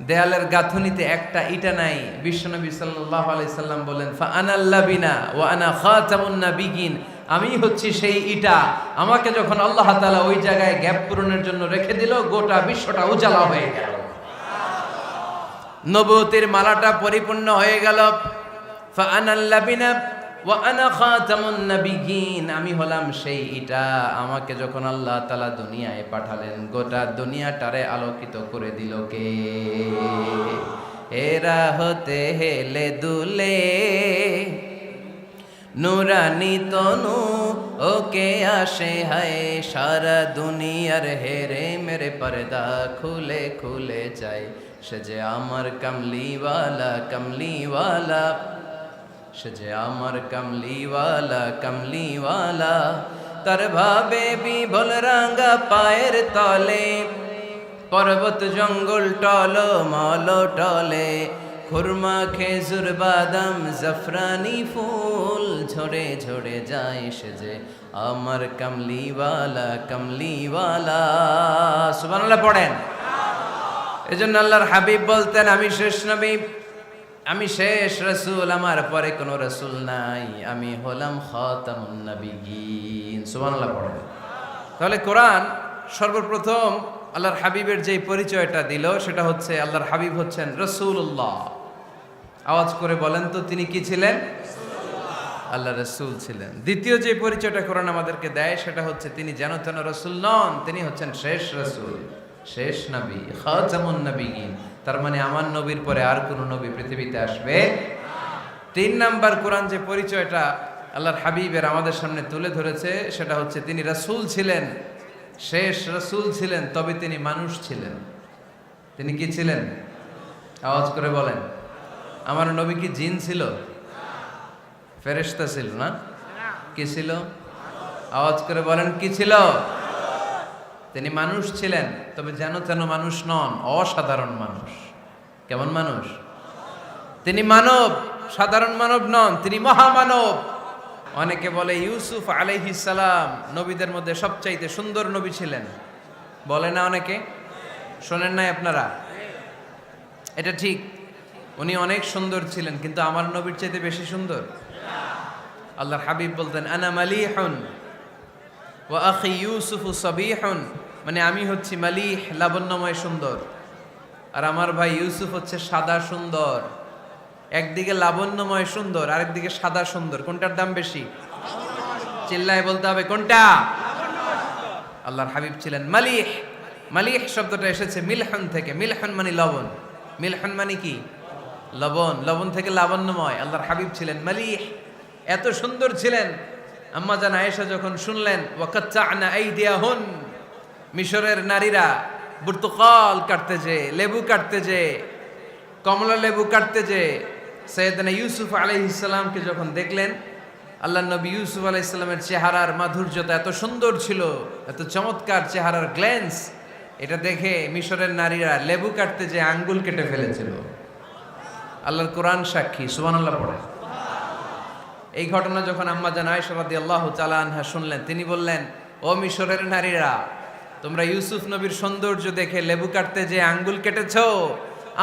দেয়ালের গাঁথুনিতে একটা ইটা নাই। বিশ্বনবী সাল্লাল্লাহু আলাইহি সাল্লাম বলেন, ফা আনাল লাবিনা ওয়া আনা খাতামুন নাবিয়িন, আমি হচ্ছি সেই ইটা। আমাকে যখন আল্লাহ তাআলা ওই জায়গায় গ্যাপ পূরণের জন্য রেখে দিল, গোটা বিশ্বটা উজালা হয়ে গেল, নবুয়তের মালাটা পরিপূর্ণ হয়ে গেল। ফা আনাল লাবিনা ওয়া আনা খাতামুন নাবিয়িন, আমি হলাম সেই ইটা। আমাকে যখন আল্লাহ তাআলা দুনিয়ায় পাঠালেন, গোটা দুনিয়াটারে আলোকিত করে দিল কে? এরা হতে হেলে দুলে নুরানি তনু ওকে আসে হায়, সারা দুনিয়ার হেরে মেরে পর্দা খুলে খুলে যায়। সে যে আমার কামলিওয়ালা কামলিওয়ালা, সে যে আমার কামলিওয়ালা কামলিওয়ালা, তার ভাবে বিভোল রাঙ্গা পায়ের তলে, পর্বত জঙ্গল টল মল টলে, খুরমা খেজুর বাদাম জাফরানি ফুল ঝরে ঝরে যায়। সে যে আমার কামলিওয়ালা কামলিওয়ালা। সুবহানাল্লাহ পড়েন। এজন্য আল্লাহর হাবিব বলতেন, আমি শেষ নবী, আমি শেষ রাসূল, আমার পরে কোনো রাসূল নাই, আমি হলাম খাতামুন নাবিয়িন। সুবহানাল্লাহ পড়েন। তাহলে কোরআন সর্বপ্রথম আল্লাহর হাবিবের যে পরিচয়টা দিল সেটা হচ্ছে আল্লাহর হাবিব হচ্ছেন রাসূলুল্লাহ। আওয়াজ করে বলেন তো, তিনি কি ছিলেন? আল্লাহ রাসূল ছিলেন। দ্বিতীয় যে পরিচয়টা কোরআন আমাদেরকে দেয় সেটা হচ্ছে তিনি যেন তেন রাসূল নন, তিনি হচ্ছেন শেষ রাসূল, শেষ নবী, খাতামুন নাবিয়িন। তার মানে আমার নবীর পরে আর কোন নবী পৃথিবীতে আসবে। তিন নাম্বার কোরআন যে পরিচয়টা আল্লাহর হাবিবের আমাদের সামনে তুলে ধরেছে সেটা হচ্ছে তিনি রাসূল ছিলেন, শেষ রাসূল ছিলেন, তবে তিনি মানুষ ছিলেন। তিনি কি ছিলেন? আওয়াজ করে বলেন। আমার নবী কি জিন ছিল? ফেরেশতা ছিল না? কি ছিল? আওয়াজ করে বলেন, কি ছিল? তিনি মানুষ ছিলেন, তবে যেন তেন মানুষ নন, অসাধারণ মানুষ। কেমন মানুষ? তিনি মানব, সাধারণ মানব নন, তিনি মহামানব। অনেকে বলে ইউসুফ আলাইহিস সালাম নবীদের মধ্যে সবচাইতে সুন্দর নবী ছিলেন, বলে না অনেকে? শোনেন নাই আপনারা? এটা ঠিক, উনি অনেক সুন্দর ছিলেন, কিন্তু আমার নবীর চাইতে বেশি সুন্দর। আল্লাহর হাবিব বলতেন, আনা মালিহুন ওয়া আখি ইউসুফু সাবিহুন, মানে আমি হচ্ছি মালিহ, লাবণ্যময় সুন্দর, আর আমার ভাই ইউসুফ হচ্ছে সাদা সুন্দর। একদিকে লাবণ্যময় সুন্দর, আরেকদিকে সাদা সুন্দর, কোনটার দাম বেশি? চিল্লায় বলতে হবে কোনটা? আল্লাহর হাবিব ছিলেন মালিহ। মালিহ শব্দটা এসেছে মিলহন থেকে। মিলহন মানে লবণ, মিলহন মানে কি? লবণ। লবণ থেকে লাবণ্যময়। আল্লাহর হাবিব ছিলেন মালিহ, এত সুন্দর ছিলেন। আম্মা জান আয়েশা যখন শুনলেন ওয়াকাত্তা'না আইদিয়াহুন, মিশরের নারীরা বুর্তুকাল কাটতে যে, লেবু কাটতে যে, কমলা লেবু কাটতে যে সাইয়েদনা ইউসুফ আলাইহিস সালামকে যখন দেখলেন, আল্লাহর নবী ইউসুফ আলাইহিস সালামের চেহারার মাধুর্যতা এত সুন্দর ছিল, এত চমৎকার চেহারার গ্ল্যান্স, এটা দেখে মিশরের নারীরা লেবু কাটতে যে আঙ্গুল কেটে ফেলেছিল। আল্লাহর কোরআন সাক্ষী। সুবহানাল্লাহ পড়ে। এই ঘটনা যখন আম্মা জান আয়েশা রাদিয়াল্লাহু তাআলা আনহা শুনলেন, তিনি বললেন, ও মিশরের নারীরা, তোমরা ইউসুফ নবীর সৌন্দর্য দেখে লেবু কাটতে যে আঙ্গুল কেটেছো,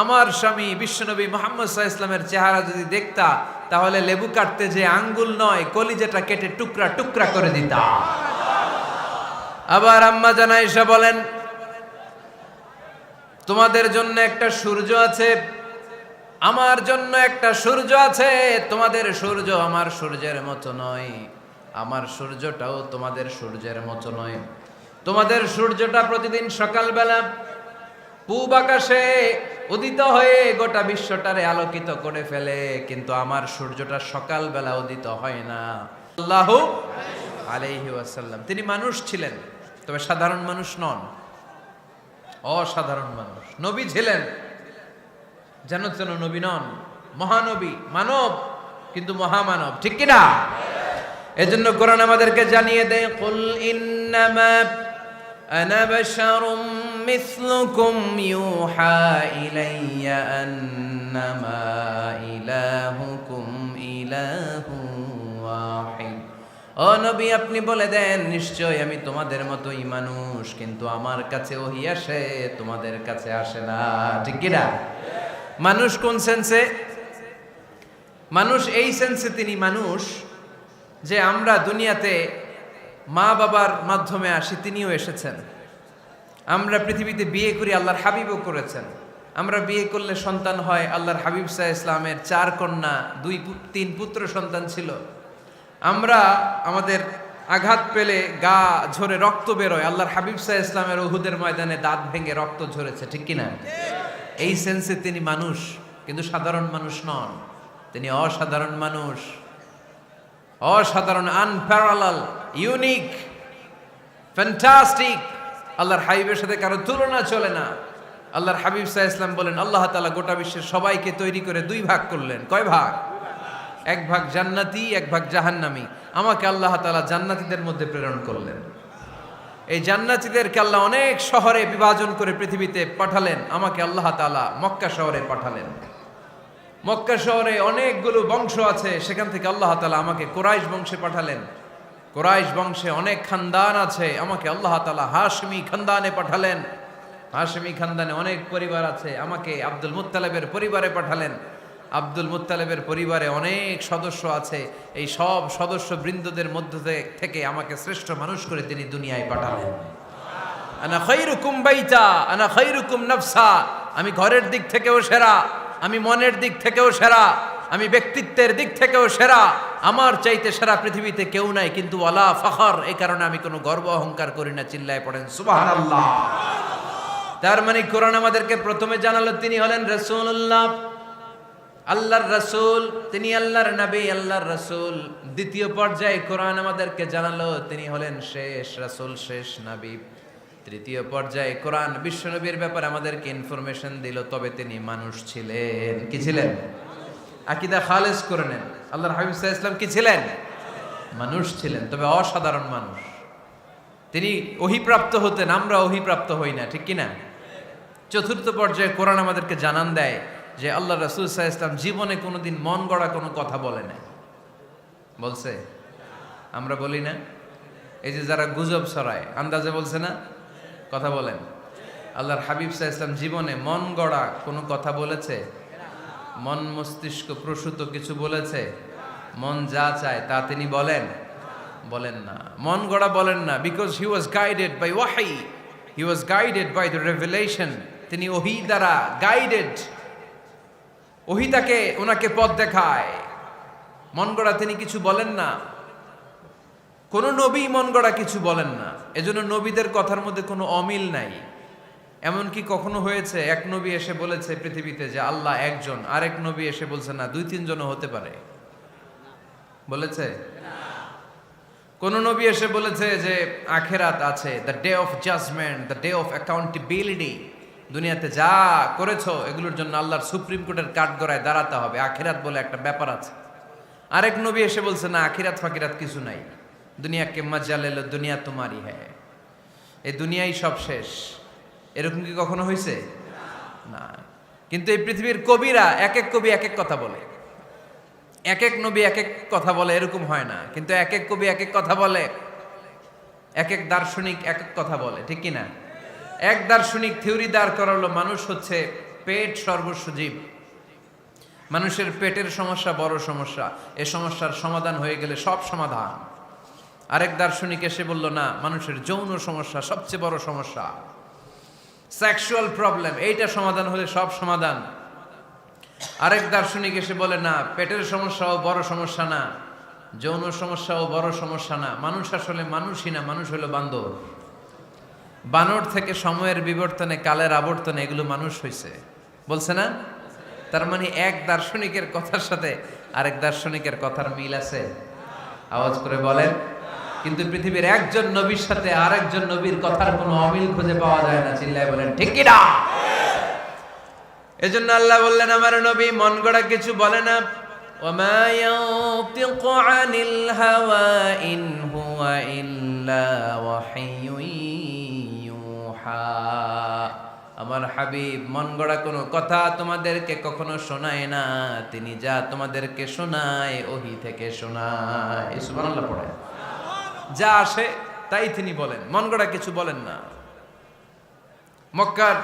আমার স্বামী বিশ্বনবী মুহাম্মদ সাল্লাল্লাহু আলাইহি ওয়াসাল্লামের চেহারা যদি দেখতা তাহলে লেবু কাটতে যে আঙ্গুল নয় কলিজাটা কেটে টুকরা টুকরা করে দিতাম। আবার আম্মা জান আয়েশা বলেন, তোমাদের জন্য একটা সূর্য আছে, আমার জন্য একটা সূর্য আছে। তোমাদের সূর্য আমার সূর্যের মতো নয়, আমার সূর্যটাও তোমাদের সূর্যের মতো নয়। তোমাদের সূর্যটা প্রতিদিন সকালবেলা পূব আকাশে উদিত হয়ে গোটা বিশ্বটারে আলোকিত করে ফেলে, কিন্তু আমার সূর্যটা সকালবেলা উদিত হয় না। আল্লাহু আলাইহি ওয়াসাল্লাম তিনি মানুষ ছিলেন, তবে সাধারণ মানুষ নন, অসাধারণ মানুষ। নবী ছিলেন, যেন তেন নবী নন, মহানবী, মানব কিন্তু মহামানব, ঠিক কিনা? এজন্য কোরআন আমাদেরকে জানিয়ে দেয়, কুল ইন্নামা আনা বাশারুম মিসলুকুম ইউহা ইলাইয়া আন্নামা ইলাহুকুম ইলাহু ওয়াহিদ। ও নবী, আপনি বলে দেন, নিশ্চয় আমি তোমাদের মতোই মানুষ, কিন্তু আমার কাছে ওহী আসে, তোমাদের কাছে আসে না, ঠিক কিনা? মানুষ কোন সেন্সে? মানুষ এই সেন্সে তিনি মানুষ যে আমরা দুনিয়াতে মা বাবার মাধ্যমে আসি, তিনিও এসেছেন। আমরা পৃথিবীতে বিয়ে করি, আল্লাহর হাবিবও করেছেন। আমরা বিয়ে করলে সন্তান হয়, আল্লাহর হাবিব সাল্লাল্লাহু আলাইহি ইসলামের 4 কন্যা 2-3 পুত্র সন্তান ছিল। আমরা আমাদের আঘাত পেলে গা ঝরে রক্ত বেরোয়, আল্লাহর হাবিব সাল্লাল্লাহু আলাইহি ইসলামের উহুদের ময়দানে দাঁত ভেঙে রক্ত ঝরেছে, ঠিক কিনা? এই সেন্সে তিনি মানুষ, কিন্তু সাধারণ মানুষ নন, তিনি অসাধারণ মানুষ, অসাধারণ, আনপ্যারালাল, ইউনিক, ফ্যান্টাস্টিক। আল্লাহর হাবিবের সাথে কারো তুলনা চলে না। আল্লাহর হাবিব সাল্লাল্লাহু আলাইহি ওয়াসাল্লাম বলেন, আল্লাহ তাআলা গোটা বিশ্বের সবাইকে তৈরি করে 2 ভাগ করলেন। কয় ভাগ? 1 ভাগ জান্নাতি, 1 ভাগ জাহান্নামী। আমাকে আল্লাহ তাআলা জান্নাতীদের মধ্যে প্রেরণ করলেন। এই জান্নাতীদেরকে আল্লাহ অনেক শহরে বিভাজন করে পৃথিবীতে পাঠালেন, আমাকে আল্লাহ তাআলা মক্কা শহরে পাঠালেন। মক্কা শহরে অনেকগুলো বংশ আছে, সেখান থেকে আল্লাহ তাআলা আমাকে কুরাইশ বংশে পাঠালেন। কুরাইশ বংশে অনেক খানদান আছে, আমাকে আল্লাহ তাআলা হাশমি খানদানে পাঠালেন। হাশমি খানদানে অনেক পরিবার আছে, আমাকে আব্দুল মুত্তালিবের পরিবারে পাঠালেন। আব্দুল মুত্তালিবের পরিবারে অনেক সদস্য আছে, এই সব সদস্য বৃন্দদের মধ্য থেকে আমাকে শ্রেষ্ঠ মানুষ করে তিনি দুনিয়ায় পাঠালেন। আনা খায়রুকুম বাইতা আনা খায়রুকুম নাফসা, আমি ঘরের দিক থেকেও সেরা, আমি মনের দিক থেকেও সেরা, আমি ব্যক্তিত্বের দিক থেকেও সেরা, আমার চাইতে সেরা পৃথিবীতে কেউ নাই। কিন্তু ওয়ালা ফখর, এই কারণে আমি কোনো গর্ব অহংকার করি না। চিল্লায় পড়েন সুবহানাল্লাহ। তার মানে কোরআন আমাদেরকে প্রথমে জানালো তিনি হলেন রাসূলুল্লাহ, আল্লাহর রাসূল, তিনি আল্লাহর নবী, আল্লাহর রাসূল। দ্বিতীয় পর্যায়ে কোরআন আমাদেরকে জানালো তিনি হলেন শেষ রাসূল, শেষ নবী। তৃতীয় পর্যায়ে কোরআন বিশ্বনবীর ব্যাপারে আমাদেরকে ইনফরমেশন দিল, তবে তিনি মানুষ ছিলেন। কি ছিলেন? আকীদা খালেস করে নেন, আল্লাহর হাবিব সাল্লাল্লাহু আলাইহি ওয়াসাল্লাম কি ছিলেন? মানুষ ছিলেন, তবে অসাধারণ মানুষ। তিনি ওহীপ্রাপ্ত হতেন, আমরা ওহীপ্রাপ্ত হই না, ঠিক কিনা? চতুর্থ পর্যায়ে কোরআন আমাদেরকে জানান দেয় যে আল্লাহ রাসূল সাল্লাল্লাহু আলাইহি ওয়াসাল্লাম জীবনে কোনোদিন মন গড়া কোনো কথা বলে নাই। বলছে? আমরা বলি না? এই যে যারা গুজব ছড়ায়, আন্দাজে বলছে না, কথা বলেন। আল্লাহর হাবিব সাল্লাল্লাহু আলাইহি ওয়াসাল্লাম জীবনে মন গড়া কোনো কথা বলেছে? মন মস্তিষ্ক প্রসূত কিছু বলেছে? মন যা চায় তা তিনি বলেন? বলেন না, মন গড়া বলেন না। Because he was guided by ওয়াহি, he was guided by the revelation. তিনি ওহী দ্বারা গাইডেড, ওহী তাকে ওনাকে পথ দেখায়। মন গড়া তিনি কিছু বলেন না, কোন নবী মন গড়া কিছু বলেন না। এজন্য নবীদের কথার মধ্যে কোনো অমিল নাই। এমনকি কখনো হয়েছে এক নবী এসে বলেছে পৃথিবীতে যে আল্লাহ একজন, আরেক নবী এসে বলছে না 2-3 জনও হতে পারে? বলেছে? কোন নবী এসে বলেছে যে আখিরাত আছে, the day of judgment, the day of accountability, দুনিয়াতে যা করেছো এগুলোর জন্য আল্লাহর সুপ্রিম কোর্টের কাঠগড়ায় দাঁড়াতে হবে, আখিরাত বলে একটা ব্যাপার আছে? আরেক নবী এসে বলছে না, আখিরাত ফাকিরাত কিছু নাই, দুনিয়াকে মজা লেলো, দুনিয়া তোমারই হ্যায়, এই দুনিয়াই সব শেষ। এরকম কি কখনো হয়েছে? না। কিন্তু এই পৃথিবীর কবিরা এক এক কবি এক এক কথা বলে, এক এক নবী এক এক কথা বলে, এরকম হয় না। কিন্তু এক এক কবি এক এক কথা বলে, এক এক দার্শনিক এক এক কথা বলে, ঠিক কিনা? এক দার্শনিক থিওরি দাঁড় করালো মানুষ হচ্ছে পেট সর্বস্ব জীব, মানুষের পেটের সমস্যা বড় সমস্যা, এ সমস্যার সমাধান হয়ে গেলে সব সমাধান। আরেক দার্শনিক এসে বলল না, মানুষের যৌন সমস্যা সবচেয়ে বড় সমস্যা, সেক্সুয়াল প্রবলেম, এইটা সমাধান হলে সব সমাধান। আরেক দার্শনিক এসে বলে না, পেটের সমস্যাও বড় সমস্যা না, যৌন সমস্যাও বড় সমস্যা না, মানুষ আসলে মানুষই না, মানুষ হলো বান্দর। বানর থেকে সময়ের বিবর্তনে, কালের আবর্তনে এগুলো মানুষ হয়েছে, বলছে না? তার মানে এক দার্শনিকের কথার সাথে আরেক দার্শনিকের কথার মিল আছে? আওয়াজ করে বলেন। কিন্তু পৃথিবীর একজন নবীর সাথে আরেকজন নবীর কথার কোনো অমিল খুঁজে পাওয়া যায় না। চিল্লায় বলেন ঠিক কি না? এজন্য আল্লাহ বললেন, আমার নবী মন গড়া কিছু বলে না। ওয়ামা ইয়ানতিকু আনিল হাওয়া ইন হুয়া ইল্লা ওয়াহিয়ুন ইউহা। আমার হাবিব মন গড়া কোনো কথা তোমাদেরকে কখনো শোনায় না, তিনি যা তোমাদেরকে শোনায় ওহী থেকে শোনায়। সুবহানাল্লাহ পড়ে। যা আসে তাই তিনি বলেন, মন গড়া কিছু বলেন না। মক্কার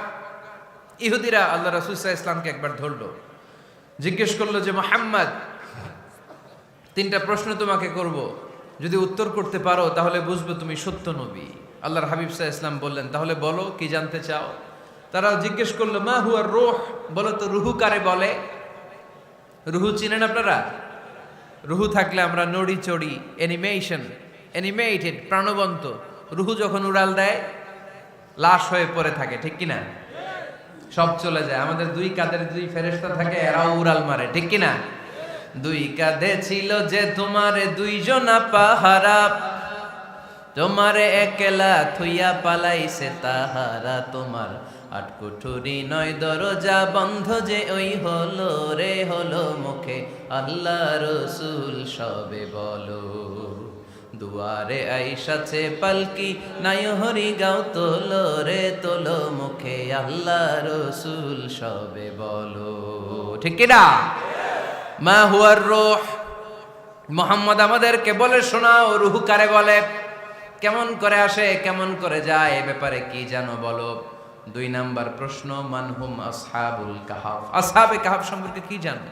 ইহুদিরা আল্লাহ রাসূল সাল্লাল্লাহু আলাইহি ওয়াসাল্লামকে একবার ধরলো, জিজ্ঞেস করলো যে মুহাম্মদ, তিনটা প্রশ্ন তোমাকে করব, যদি উত্তর করতে পারো তাহলে বুঝবো তুমি সত্য নবী। আল্লাহর হাবিব সাল্লাল্লাহু আলাইহি ওয়াসাল্লাম বললেন, তাহলে বলো কি জানতে চাও? তারা জিজ্ঞেস করলো, মা হুয়া রূহ, বলো তো রুহু কারে বলে? রুহু চিনেন আপনারা? রুহু থাকলে আমরা নড়ি চড়ি, অ্যানিমেটেড, প্রাণবন্ত। রুহু যখন উড়াল দেয় লাশ হয়ে পড়ে থাকে, ঠিক কিনা? সব চলে যায়। আমাদের দুই কাঁধের দুই ফেরেশতা থাকে, এরাও উড়াল মারে, ঠিক কিনা? দুই কাঁধে ছিল যে তোমারে দুইজনা পাহারা, তোমারে একলা থুইয়া পালাইছে তাহারা, তোমার আট কুঠুরি নয় দরজা বন্ধ যে ওই হলো রে হলো মুখে আল্লাহ রসুল সবে বলো, দুয়ারে আইসাছে পালকি নাই হরি গাও তোলো রে তোলো মুখে আল্লাহ রসুল সবে বলো, ঠিক কিনা? মা হুয়ার রূহ, মুহাম্মদ আমাদেরকে বলে শোনাও রুহু কারে বলে, কেমন করে আসে, কেমন করে যায়, এ ব্যাপারে কি জানো বলো। দুই নাম্বার প্রশ্ন, মানহুম আসহাবুল কাহাফ, আসহাবে কাহাফ সম্পর্কে কি জানো?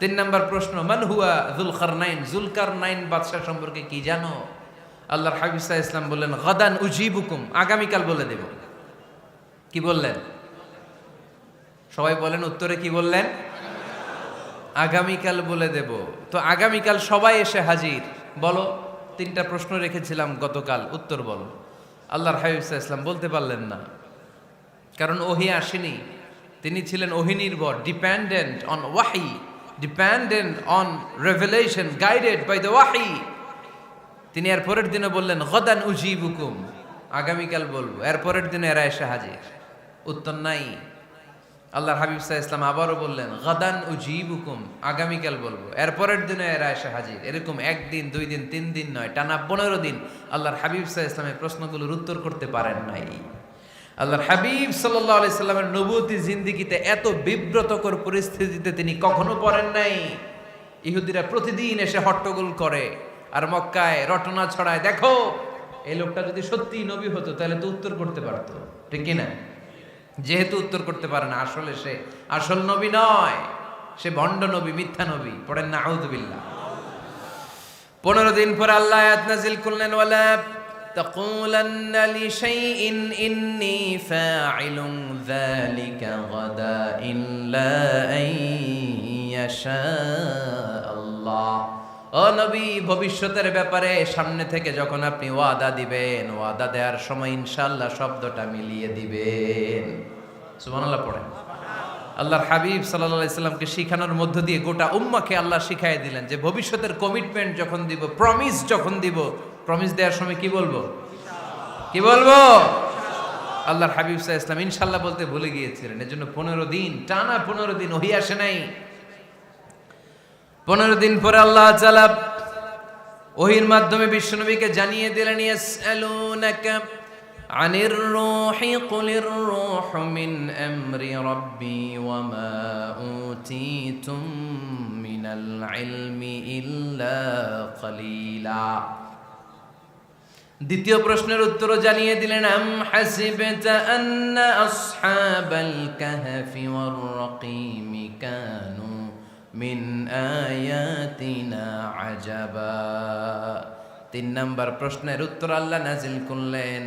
তিন নাম্বার প্রশ্ন, মান হুয়া যুলকারনাইন, যুলকারনাইন বাদশা সম্পর্কে কি জানো? আল্লাহর হাবিব সাল্লাল্লাহু আলাইহি ওয়াসাল্লাম বললেন, গাদান উজিবুকুম, আগামীকাল বলে দেব। কি বললেন? সবাই বলেন উত্তরে কি বললেন? আগামীকাল বলে দেব। তো আগামীকাল সবাই এসে হাজির। বলো, তিনটা প্রশ্ন রেখেছিলাম গতকাল, উত্তর বলো। আল্লাহর হাবিব সাল্লাল্লাহু আলাইহি ওয়াসাল্লাম বলতে পারলেন না, কারণ ওহী আসেনি। তিনি ছিলেন ওহী নির্ভর, dependent on wahi, dependent on revelation, guided by the wahi. তিনি এর পরের দিনে বললেন, গাদান উজিবুকুম, আগামীকাল বলবো। এর পরের দিনে এরা এসে হাজির, উত্তর নাই। আল্লাহর হাবিব সাল্লাল্লাহু আলাইহি ওয়াসাল্লাম আবারও বললেন, গাদান উজিবুকুম, আগামীকাল বলবো। এর পরের দিনে এরা এসে হাজির। এরকম একদিন, দুই দিন, তিন দিন নয়, টানা 15 দিন আল্লাহর হাবিব সাল্লাল্লাহু আলাইহি ওয়াসাল্লামের প্রশ্নগুলোর উত্তর করতে পারেন নাই। আল্লাহর হাবিব সাল্লাল্লাহু আলাইহি সাল্লামের নবুয়তি জিন্দেগিতে এত বিব্রতকর পরিস্থিতিতে তিনি কখনো পড়েন নাই। ইহুদিরা প্রতিদিন এসে হট্টগোল করে আর মক্কায় রটনা ছড়ায়, দেখো এই লোকটা যদি সত্যি নবী হতো তাহলে তো উত্তর করতে পারতো, ঠিক কিনা? যেহেতু উত্তর করতে পারে না, আসলে সে আসল নবী নয়, সে ভণ্ড নবী, মিথ্যা নবী। পড়েন না আউযুবিল্লাহ। 15 দিন পর আল্লাহ আয়াত নাযিল করলেন, ওয়ালা তাকুলান্না লিশাইইন ইন্নী ফাইলুন যালিকা গাদা ইল্লা আইয়াশা আল্লাহ। ও নবী, ভবিষ্যতের ব্যাপারে সামনে থেকে যখন আপনি ওয়াদা দিবেন, ওয়াদা দেওয়ার সময় ইনশাআল্লাহ শব্দটা মিলিয়ে দিবেন। সুবহানাল্লাহ পড়েন। আল্লাহর হাবিব সাল্লাল্লাহু আলাইহি সাল্লামকে শিখানোর মধ্য দিয়ে গোটা উম্মাহকে আল্লাহ শিখাইয়ে দিলেন যে ভবিষ্যতের কমিটমেন্ট যখন দিব, প্রমিস যখন দিব, প্রমিস দেওয়ার সময় কি বলবো? কি বলবো? আল্লাহর হাবিব সাল্লাল্লাহু আলাইহি সাল্লাম ইনশাআল্লাহ বলতে ভুলে গিয়েছিলেন। এজন্য 15 দিন, টানা 15 দিন ওহী আসে নাই। 15 দিন পরে আল্লাহ তাআলা ওহীর মাধ্যমে বিশ্বনবীকে জানিয়ে দিলেন, ইয়াসআলুনাকা আনির রূহি কুলির রূহু মিন আমরি রাব্বি ওয়া মা উতীতুম মিনাল ইলমি ইল্লা কলিলা। দ্বিতীয় প্রশ্নের উত্তরও জানিয়ে দিলেন, আম হাসিবতা আন্না আসহাবাল কাহফি ওয়ার রাকিমি কানু মিন আয়াতিনা আজাবা। 3 নাম্বার প্রশ্নের উত্তর আল্লাহ নাজিল করলেন,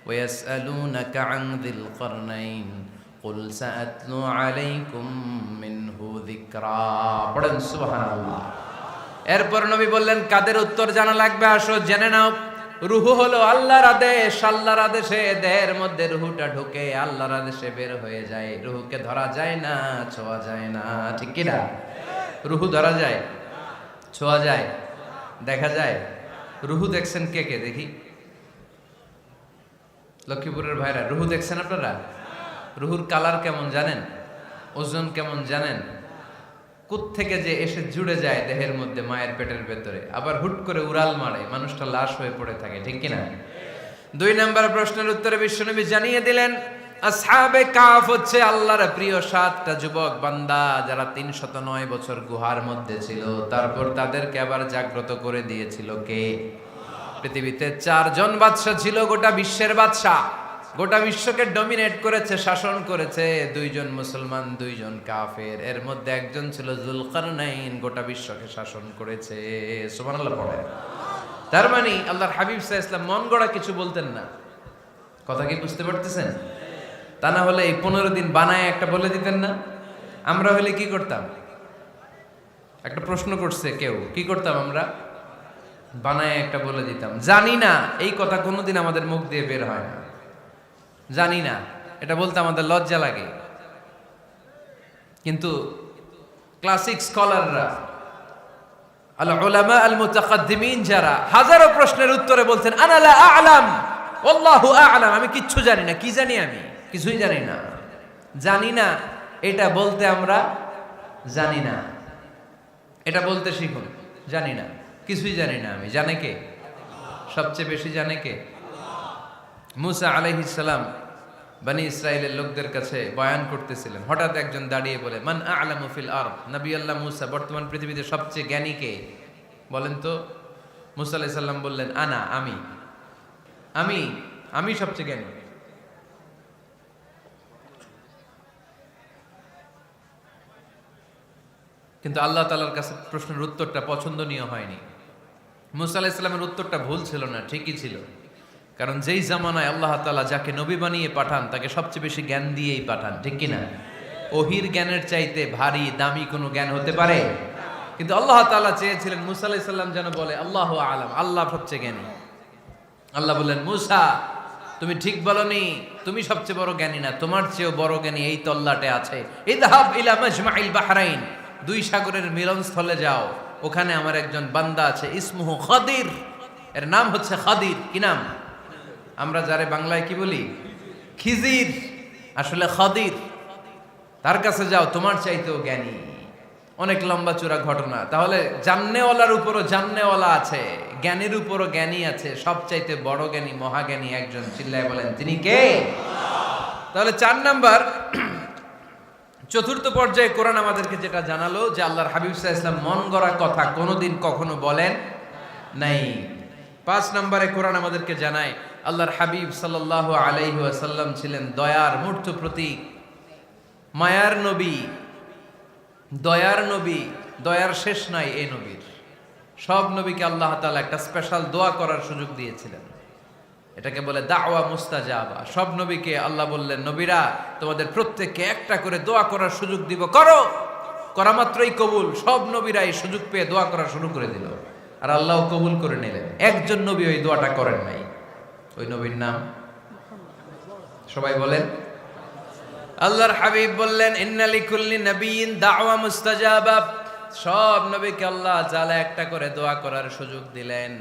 ওয়াসআলুনাকা আন যিল করনাইন কুল সাআতলু আলাইকুম মিনহু যিকরা। পড়েন সুবহানাল্লাহ। এরপর নবী বললেন, কাদের উত্তর জানা লাগবে, আসো জেনে নাও। রুহু হলো আল্লাহর আদেশ, আল্লাহর আদেশে দেহের মধ্যে রুহুটা ঢুকে আল্লাহর আদেশে বের হয়ে যায়। রুহুকে ধরা যায় না, ছোঁয়া যায় না, ঠিক কি না? রুহু ধরা যায়, ছোঁয়া যায়, দেখা যায়? রুহু দেখছেন কে কে দেখি? লক্ষ্মীপুরের ভাইরা রুহু দেখছেন আপনারা? রুহুর কালার কেমন জানেন? ওজন কেমন জানেন? কোত্থেকে যে এসে জুড়ে যায় দেহের মধ্যে, মায়ের পেটের ভেতরে, আবার হুট করে উড়াল মারে, মানুষটা লাশ হয়ে পড়ে থাকে, ঠিক কিনা? 2 নম্বর প্রশ্নের উত্তরে বিশ্বনবী জানিয়ে দিলেন, আসহাবে কাফ হচ্ছে আল্লাহর প্রিয় 7টা যুবক বান্দা, যারা 309 বছর গুহার মধ্যে ছিল। তারপর তাদেরকে আবার জাগ্রত করে দিয়েছিল কে? পৃথিবীতে 4 জন বাদশা ছিল, গোটা বিশ্বের বাদশা, গোটা বিশ্বকে ডমিনেট করেছে, শাসন করেছে। 2 জন মুসলমান, 2 জন কাফের। এর মধ্যে একজন ছিল যুলকারনাইন, গোটা বিশ্বকে শাসন করেছে। সুবহানাল্লাহ পড়ে। তার মানে আল্লাহর হাবিব সাল্লাল্লাহু আলাইহি ওয়াসাল্লাম মন গড়া কিছু বলতেন না। কথা কি বুঝতে পারতেছেন? তা না হলে এই 15 দিন বানায় একটা বলে দিতেন না? আমরা হলে কি করতাম? একটা প্রশ্ন করছে কেউ, কি করতাম আমরা? বানায় একটা বলে দিতাম। জানি না, এই কথা কোনোদিন আমাদের মুখ দিয়ে বের হয় না। জানি না, এটা বলতে আমাদের লজ্জা লাগে। কিন্তু ক্লাসিক স্কলাররা, আল উলামা আল মুতাকাদ্দিমিন, যারা হাজারো প্রশ্নের উত্তরে বলছেন আনা লা আ'লাম ওয়াল্লাহু আ'লাম, আমি কিচ্ছু জানি না। কি জানি? আমি কিছুই জানি না। জানি না এটা বলতে আমরা জানি না, এটা বলতে শিখুন। জানি না, কিছুই জানি না আমি। জানে কে? সবচেয়ে বেশি জানে কে? মুসা আলাইহিস সালাম বনি ইসরাইলের লোকদের কাছে বয়ান করতেছিলেন। হঠাৎ একজন দাঁড়িয়ে বলে, মান আ'লামু ফিল আরদ। নবী আল্লাহ মুসা, বর্তমান পৃথিবীতে সবচেয়ে জ্ঞানী কে বলেন তো? মুসা আলাইহিস সালাম বললেন, আনা, আমি আমি আমি সবচেয়ে জ্ঞানী। কিন্তু আল্লাহ তাআলার কাছে প্রশ্নের উত্তরটা পছন্দনীয় হয়নি। মুসা আলাইহিস সালামের উত্তরটা ভুল ছিল না, ঠিকই ছিল। কারণ যেই জামানায় আল্লাহ তাআলা যাকে নবী বানিয়ে পাঠান, তাকে সবচেয়ে বেশি জ্ঞান দিয়েই পাঠান, ঠিক কিনা? ওহির জ্ঞানের চাইতে ভারী দামি কোনো জ্ঞান হতে পারে? কিন্তু আল্লাহ তাআলা চেয়েছিলেন মুসা আলাইহিস সালাম যেন বলে আল্লাহু আ'লাম, আল্লাহ সবচেয়ে জ্ঞানী। আল্লাহ বললেন, মুসা তুমি ঠিক বলনি, তুমি সবচেয়ে বড় জ্ঞানী না, তোমার চেয়েও বড় জ্ঞানী এই তল্লাটে আছে। ইযহাব ইলা মাজমাইল বাহরাইন, 2 সাগরের মিলনস্থলে যাও, ওখানে আমার একজন বান্দা আছে, ইসমুহু খাদির, এর নাম হচ্ছে খাদির। কি নাম? আমরা যারে বাংলায় কি বলি? খিজির, আসলে খাদির। তার কাছে যাও, তোমার চাইতেও জ্ঞানী। অনেক লম্বা চূড়া ঘটনা। তাহলে জান্নেওয়ালার উপরও জান্নেওয়ালা আছে, জ্ঞানীর উপরও জ্ঞানী আছে। সবচাইতে বড় জ্ঞানী, মহাজ্ঞানী একজন, চিল্লায় বলেন তিনি কে? তাহলে 4 নাম্বার, চতুর্থ পর্যায়ে কোরআন আমাদেরকে যেটা জানালো যে আল্লাহর হাবিব সাল্লাল্লাহু আলাইহি ওয়াসাল্লাম মন গড়া কথা কোনোদিন কখনো বলেন নাই। 5 নম্বরে কোরআন আমাদেরকে জানায় আল্লাহর হাবিব সাল্লাল্লাহু আলাইহি ওয়াসাল্লাম ছিলেন দয়ার মূর্ত প্রতীক, মায়ার নবী, দয়ার নবী। দয়ার শেষ নাই এই নবীর। সব নবীকে আল্লাহ তাআলা একটা স্পেশাল দোয়া করার সুযোগ দিয়েছিলেন, এটাকে বলে দাওয়া মুস্তাজাবা। সব নবীকে আল্লাহ বললেন, নবীরা তোমাদের প্রত্যেককে একটা করে দোয়া করার সুযোগ দিব, করো। করা মাত্রই কবুল। সব নবীরা এই সুযোগ পেয়ে দোয়া করা শুরু করে দিল, আর আল্লাহ কবুল করে নিলেন। একজন নবী ওই দোয়াটা করেন নাই। ওই নবীর নাম সবাই বলেন। আল্লাহর হাবিব বললেন, ইন্না লিকুল্লি নাবিয়্যিন দাওয়া মুস্তাজাবা। সব নবীকে আল্লাহ তাআলা একটা করে দোয়া করার সুযোগ দিলেন।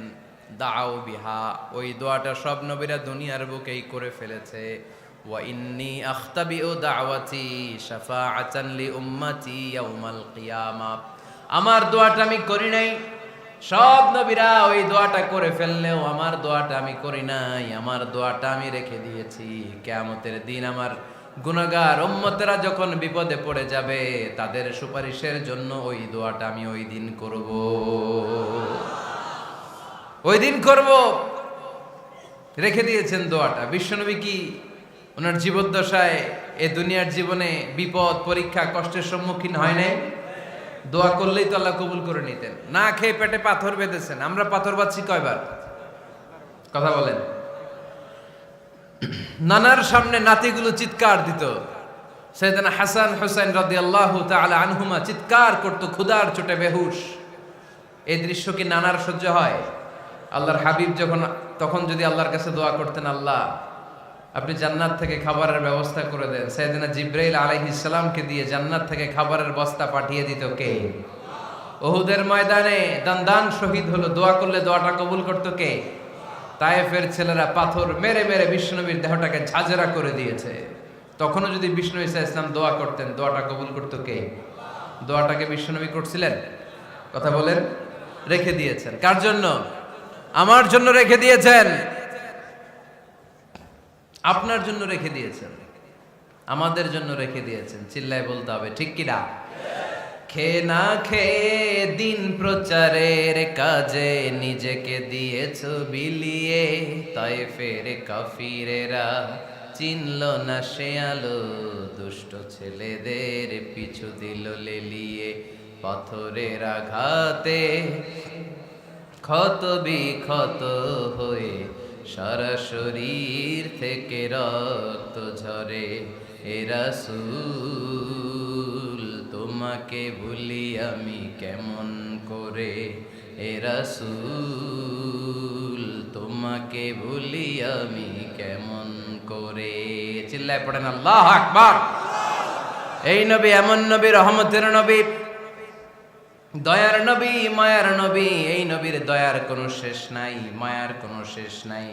দাও বিহা, ওই দোয়াটা সব নবীরা দুনিয়ার বুকেই করে ফেলেছে। ওয়া ইন্নী আখতাবিউ দাওয়াতি শাফাআতান লি উম্মতি ইয়াউমাল কিয়ামা। আমার দোয়াটা আমি করি নাই, সব নবীরা ওই দোয়াটা করে ফেললেও আমার দোয়াটা আমি করি নাই। আমার দোয়াটা আমি রেখে দিয়েছি কিয়ামতের দিন আমার গুনাহগার উম্মতেরা যখন বিপদে পড়ে যাবে, তাদের সুপারিশের জন্য ওই দোয়াটা আমি ওই দিন করব, ওই দিন করব। রেখে দিয়েছেন দোয়াটা। বিশ্বনবী কি ওনার জীবদ্দশায় এ দুনিয়ার জীবনে বিপদ, পরীক্ষা, কষ্টের সম্মুখীন হয় নাই? দোয়া করলেই তো আল্লাহ কবুল করে নিতেন। না খেয়ে পেটে পাথর বেঁধেছেন, আমরা পাথর বাঁধছি কয়বার? কথা বলেন। নানার সামনে নাতিগুলো চিৎকার দিত, সাইয়েদনা হাসান হুসাইন রাদিয়াল্লাহু তাআলা আনহুমা চিৎকার করত ক্ষুধার চোটে বেহুশ। এই দৃশ্য কি নানার সহ্য হয়? আল্লাহর হাবিব তখন যদি আল্লাহর কাছে দোয়া করতেন, আল্লাহ আপনি জান্নাত থেকে খাবারের ব্যবস্থা করে দেন, সাইয়েদনা জিবরাইল আলাইহিস সালামকে দিয়ে জান্নাত থেকে খাবারের বস্তা পাঠিয়ে দিত কে? উহুদের ময়দানে দান শহীদ হলো, দোয়া করলে দোয়াটা কবুল করতো কে? তায়েফের ছেলেরা পাথর মেরে মেরে বিষ্ণুনবীর দেহটাকে ঝাঁঝরা করে দিয়েছে। তখনও যদি বিষ্ণু ঈসা ইসলাম দোয়া করতেন, দোয়াটা কবুল করতো কে? দোয়াটাকে বিষ্ণুনবী করছিলেন? কথা বলেন। রেখে দিয়েছেন কার জন্য? আমার জন্য রেখে দিয়েছেন, আপনার জন্য রেখে দিয়েছেন, আমাদের জন্য রেখে দিয়েছেন। চিল্লায় বলতে হবে ঠিক কিনা? খেয়ে না খেয়ে দিন প্রচারের কাজে নিজেকে দিয়েছ বিলিয়ে, তায়েফের কাফিরেরা চিনল না সে আলো, দুষ্ট ছেলেদের পিছু দিল লেলিয়ে। পাথরের আঘাতে ক্ষত বিক্ষত হয়ে সারা শরীর থেকে রক্ত ঝরে। এ রাসূল তোমাকে ভুলি আমি কেমন করে, এ রাসূল তোমাকে ভুলি আমি কেমন করে। চিল্লায় পড়েন আল্লাহু আকবার। এই নবী এমন নবী, রহমতের নবী, দয়ার নবী, মায়ার নবী। এই নবীর দয়ার কোনো শেষ নাই, মায়ার কোনো শেষ নাই।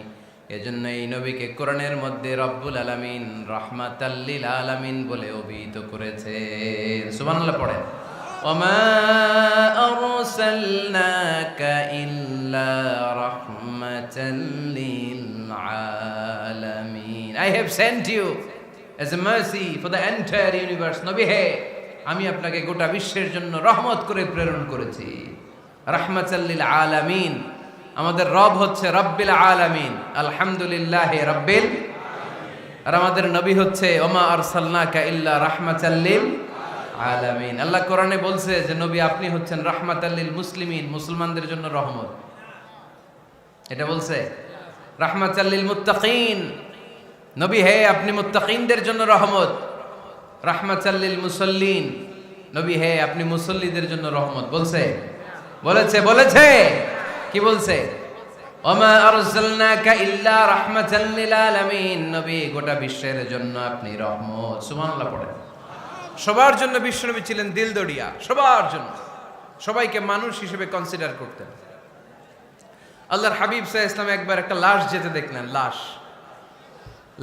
এজন্য এই নবীকে কোরআনের মধ্যে রব্বুল আলামিন রাহমাতাল লিল আলামিন বলে অভিহিত করেছে। সুবহানাল্লাহ পড়েন। ওমা আরসালনাকা ইল্লা রাহমাতাল লিল আলামিন। I have sent you as a mercy for the entire universe. নবী হে, আমি আপনাকে গোটা বিশ্বের জন্য রহমত করে প্রেরণ করেছি। রাহমাতাল লিল আলামিন। আমাদের রব হচ্ছে রব্বিল আলামিন, আলহামদুলিল্লাহি রাব্বিল। আর আমাদের নবী হচ্ছে ওমা আরসালনাকা ইল্লা রাহমাতাল লিল আলামিন। আল্লাহ কোরআনে বলছে যে নবী আপনি হচ্ছেন রাহমাতাল লিল মুসলিমিন, মুসলমানদের জন্য রহমত। এটা বলছে রাহমাতাল লিল মুত্তাকিন। নবী হে, আপনি মুত্তাকিনদের জন্য রহমত। রাহমাতাল লিল মুসাল্লিন। নবী হে, আপনি মুসল্লিদের জন্য রহমত। বলছে বলেছে কি বলছে? ওমা আরসালনাকা ইল্লা রাহমাতাল লিল আলামিন। নবী গোটা বিশ্বের জন্য আপনি রহমত। সুবহানাল্লাহ পড়েন। সবার জন্য বিশ্বনবী ছিলেন দিলদরিয়া, সবার জন্য, সবাইকে মানুষ হিসেবে কনসিডার করতেন। আল্লাহর হাবিব সাল্লাল্লাহু আলাইহি ওয়াসাল্লাম একবার একটা লাশ যেতে দেখলেন,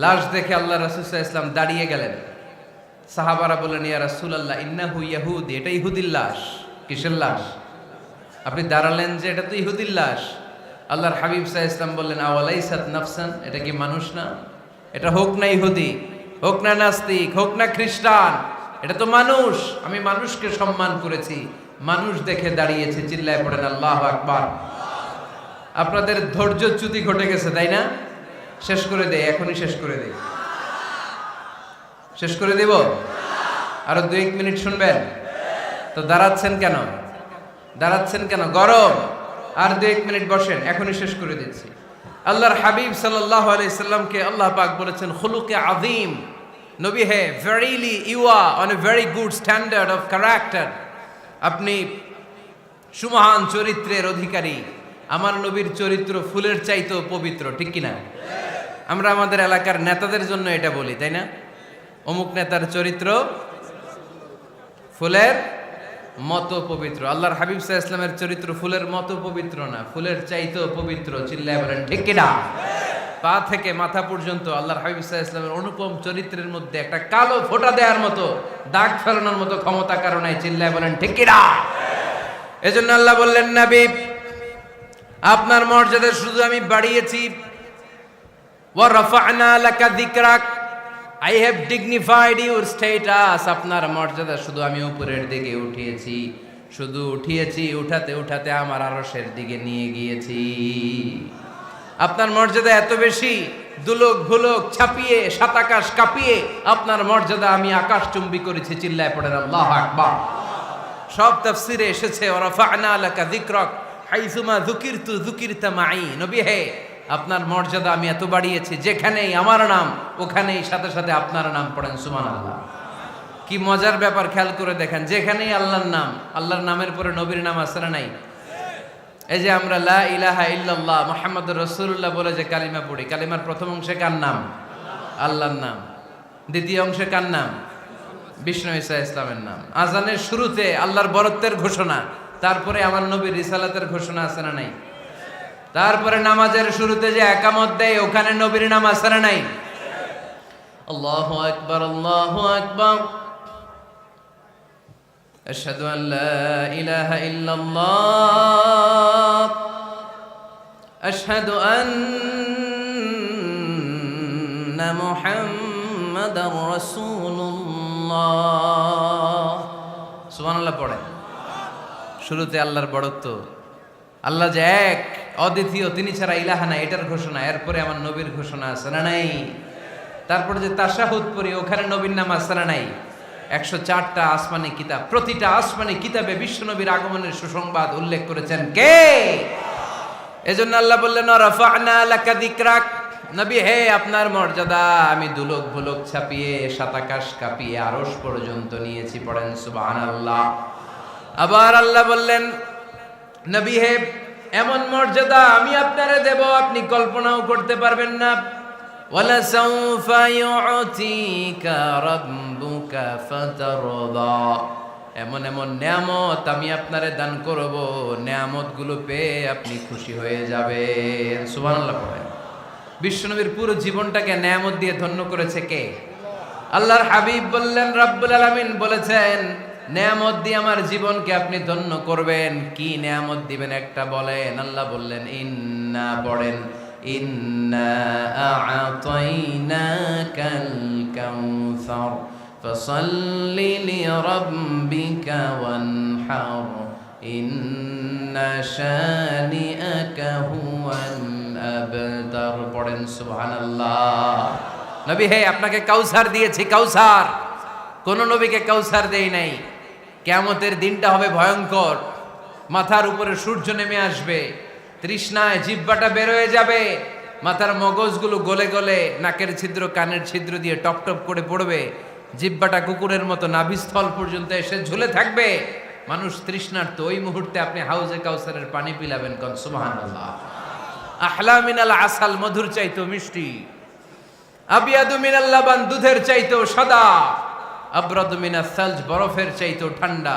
লাশ দেখে আল্লাহ রাসূল সাল্লাল্লাহু আলাইহি ওয়াসাল্লাম দাঁড়িয়ে গেলেন। সাহাবারা বললেন, ইয়া রাসূলুল্লাহ ইন্নাহু ইয়াহুদি, এটা ইহুদির লাশ। কিসের লাশ? আপনি দাঁড়ালেন যে এটা তো ইহুদির লাশ। আল্লাহর হাবিব সাল্লাল্লাহু আলাইহি ওয়াসাল্লাম বললেন, আওয়ালাইসাত নাফসান, এটা কি মানুষ না? এটা হোক না ইহুদি, হোক না নাস্তিক, হোক না খ্রিস্টান, এটা তো মানুষ। আমি মানুষকে সম্মান করেছি, মানুষ দেখে দাঁড়িয়েছে। চিল্লায় পড়েন আল্লাহু আকবার। আপনাদের ধৈর্যচ্যুতি ঘটে গেছে, তাই না? শেষ করে দেই, এখনই শেষ করে দেই। শেষ করে দেব? আরো 2-1 মিনিট শুনবেন তো? দাঁড়াচ্ছেন কেন? গরম। আর 2-1 মিনিট বসেন, এখনই শেষ করে দিচ্ছি। আল্লাহর হাবিব সাল্লাল্লাহু আলাইহি সাল্লামকে আল্লাহ পাক বলেছেন খুলুকে আযীম। নবী হে, verily you are on a very good standard of character. আপনি সুমহান চরিত্রের অধিকারী। আমার নবীর চরিত্র ফুলের চাইতেও পবিত্র, ঠিক কিনা? আমরা আমাদের এলাকার নেতাদের জন্য এটা বলি, তাই না? অমুক নেতার চরিত্র ফুলের মতো পবিত্র। আল্লাহর হাবিব সাল্লাল্লাহু আলাইহি ওয়াসাল্লামের চরিত্র ফুলের মতো পবিত্র না, ফুলের চাইতেও পবিত্র। চিল্লায় বলেন ঠিক কিনা? পা থেকে মাথা পর্যন্ত আল্লাহর হাবিব সাল্লাল্লাহু আলাইহি ওয়াসাল্লামের অনুপম চরিত্রের মধ্যে একটা কালো ফোঁটা দেওয়ার মতো, দাগ ফেলানোর মতো ক্ষমতা কারো নাই। চিল্লায় বলেন ঠিক কিনা? এজন্য আল্লাহ বললেন, নবী আপনার মর্যাদা শুধু আমি বাড়িয়েছি, ওয়া রাফা'না লাকা যিকরাক, I have dignified your status. আপনার মর্যাদা শুধু আমি উপরের দিকে উঠিয়েছি, উঠাতে উঠাতে আমার আরশের দিকে নিয়ে গিয়েছি। আপনার মর্যাদা এত বেশি, দুলক ভুলক ছাপিয়ে, সাত আকাশ কাঁপিয়ে আপনার মর্যাদা আমি আকাশচুম্বী করেছি। চিল্লায় পড়েন আল্লাহু আকবার। সব তাফসিরে এসেছে ওয়ারাফা'না লাকা যিকরাক হাইসুমা যুকিরতু যুকিরতা মাই। নবী হে, আপনার মর্যাদা আমি এত বাড়িয়েছি, যেখানেই আমার নাম ওখানেই সাথে সাথে আপনার নাম পড়েন সুবহানাল্লাহ। কি মজার ব্যাপার, খেয়াল করে দেখেন, যেখানেই আল্লাহর নাম, আল্লাহর নামের পরে নবীর নাম আছে না নাই? এই যে আমরা লা ইলাহা ইল্লাল্লাহ মুহাম্মাদুর রাসূলুল্লাহ বলে যে কালিমা পড়ি, কালিমার প্রথম অংশে কার নাম? আল্লাহর নাম। দ্বিতীয় অংশে কার নাম? বিষ্ণু ঈসা ইসলামের নাম। আজানের শুরুতে আল্লাহর বরত্বের ঘোষণা, তারপরে আমার নবীর রিসালাতের ঘোষণা আছে না নাই? তারপরে নামাজের শুরুতে যে একামত দেয়, ওখানে নবীর নাম আছে না নাই? আল্লাহু আকবার, আল্লাহু আকবার, আশহাদু আন লা ইলাহা ইল্লাল্লাহ, আশহাদু আন্না মুহাম্মাদার রাসূলুল্লাহ। সুবহানাল্লাহ পড়েন। শুরুতে আল্লাহর বড়ত্ব, আল্লাহ যে এক অদ্বিতীয়, তিনি ছাড়া ইলাহা নাই, এটার ঘোষণা। এরপরে আমার নবীর ঘোষণা আছে না নাই? তারপরে যে তাশাহুদ পড়ি, ওখানে নবীর নাম আছে না নাই? 104টা আসমানি কিতাব, প্রতিটা আসমানি কিতাবে বিশ্ব নবীর আগমনের সুসংবাদ উল্লেখ করেছেন কে? এজন্য আল্লাহ বললেন রাফা'না লাকা যিকরাক, নবী হে, আপনার মর্যাদা আমি দুলক ভুলক ছাপিয়ে, সাতাকাশ কাঁপিয়ে আরশ পর্যন্ত নিয়েছি। পড়েন সুবহানাল্লাহ। আবার আল্লাহ বললেন, নবী হে, এমন মর্যাদা আমি আপনারে দেব আপনি কল্পনাও করতে পারবেন না। ওয়ালা সাউফা ইউতিকা রাব্বুকা ফাতারদা, এমন এমন নিয়ামত আমি আপনারে দান করব, নিয়ামতগুলো পেয়ে আপনি খুশি হয়ে যাবেন। সুবহানাল্লাহ পড়েন। বিশ্বনবীর পুরো জীবনটাকে নিয়ামত দিয়ে ধন্য করেছে কে? আল্লাহর হাবিব বললেন, রব্বুল আলামিন বলেছেন, নিয়ামত দিয়ে আমার জীবনকে আপনি ধন্য করবেন। কি নিয়ামত দিবেন একটা বলেন? আল্লাহ বললেন, ইন্না, পড়েন, ইন্না আ'তাইনাকাল কাউসার ফাসাল্লি লিরাব্বিকা ওয়ানহার ইন্না শানিআকা হুয়াল আবতার। পড়েন সুবহানাল্লাহ। নবী হে, আপনাকে কাউসার দিয়েছি, কাউসার। কোন নবীকে কাউসার দেই নাই। কিয়ামতের দিনটা হবে ভয়ঙ্কর, মাথার উপরে সূর্য নেমে আসবে, তৃষ্ণায় জিহ্বাটা বের হয়ে যাবে, মাথার মগজগুলো গলে গলে নাকের ছিদ্র কানের ছিদ্র দিয়ে টপ টপ করে পড়বে, জিহ্বাটা কুকুরের মতো নাভিস্থল পর্যন্ত এসে ঝুলে থাকবে। মানুষ তৃষ্ণার্ত। ওই মুহূর্তে আপনি হাউজে কাউসারের পানি পিলাবেন। কোন সুবহানাল্লাহ। আহলা মিনাল আসাল, মধুর চাইতো মিষ্টি, আবিয়াদু মিনাল লাবান, দুধের চাইতো সাদা, আবরাদু মিনাস সালজ, বরফের চাইতো ঠান্ডা,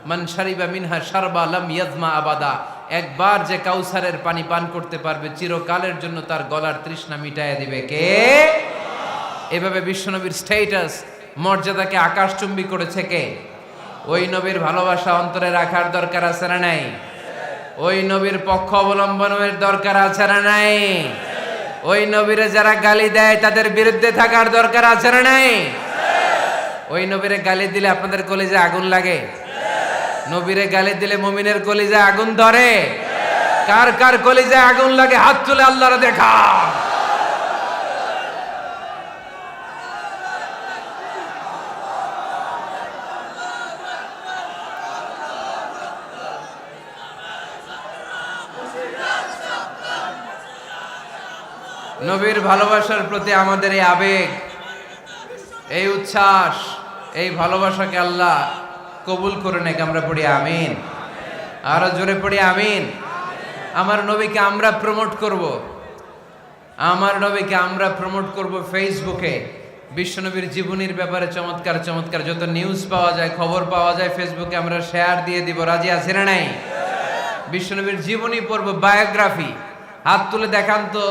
মান শারিবা মিনহা শারবা লাম ইয়াজমা আবাদা, একবার যে কাউসারের পানি পান করতে পারবে চিরকালের জন্য তার গলার তৃষ্ণা মিটাইয়া দিবে কে? এভাবে বিশ্বনবীর স্ট্যাটাস, মর্যাদাকে আকাশচুম্বী করেছে কে? ওই নবীর ভালোবাসা অন্তরে রাখার দরকার আছে না নাই? ওই নবীর পক্ষ অবলম্বনের দরকার আছে না নাই? ওই নবীরে যারা গালি দেয় তাদের বিরুদ্ধে থাকার দরকার আছে না নাই? ওই নবীরে গালি দিলে আপনাদের কলিজায় আগুন লাগে? নবীরে গালি দিলে মুমিনের কলিজায় আগুন ধরে? কার কার কলিজায় আগুন লাগে হাত তুলে আল্লাহরে দেখা। নবীর ভালোবাসার প্রতি আমাদের এই আবেগ, এই উচ্ছ্বাস, এই ভালোবাসাকে আল্লাহ কবুল করে নেক। আমরা পড়ি আমিন। আরো জোরে পড়ি আমিন। আমার নবীকে আমরা প্রমোট করব, আমার নবীকে আমরা প্রমোট করব ফেসবুকে। বিশ্বনবীর জীবনীর ব্যাপারে চমৎকার চমৎকার যত নিউজ পাওয়া যায়, খবর পাওয়া যায়, ফেসবুকে আমরা শেয়ার দিয়ে দিব। রাজি আছে না নাই? বিশ্বনবীর জীবনী পড়ব, বায়োগ্রাফি। হাত তুলে দেখান তো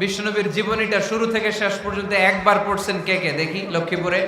বিশ্বনবীর জীবনীটা শুরু থেকে শেষ পর্যন্ত একবার পড়ছেন কে কে, দেখি লক্ষ্মীপুরে।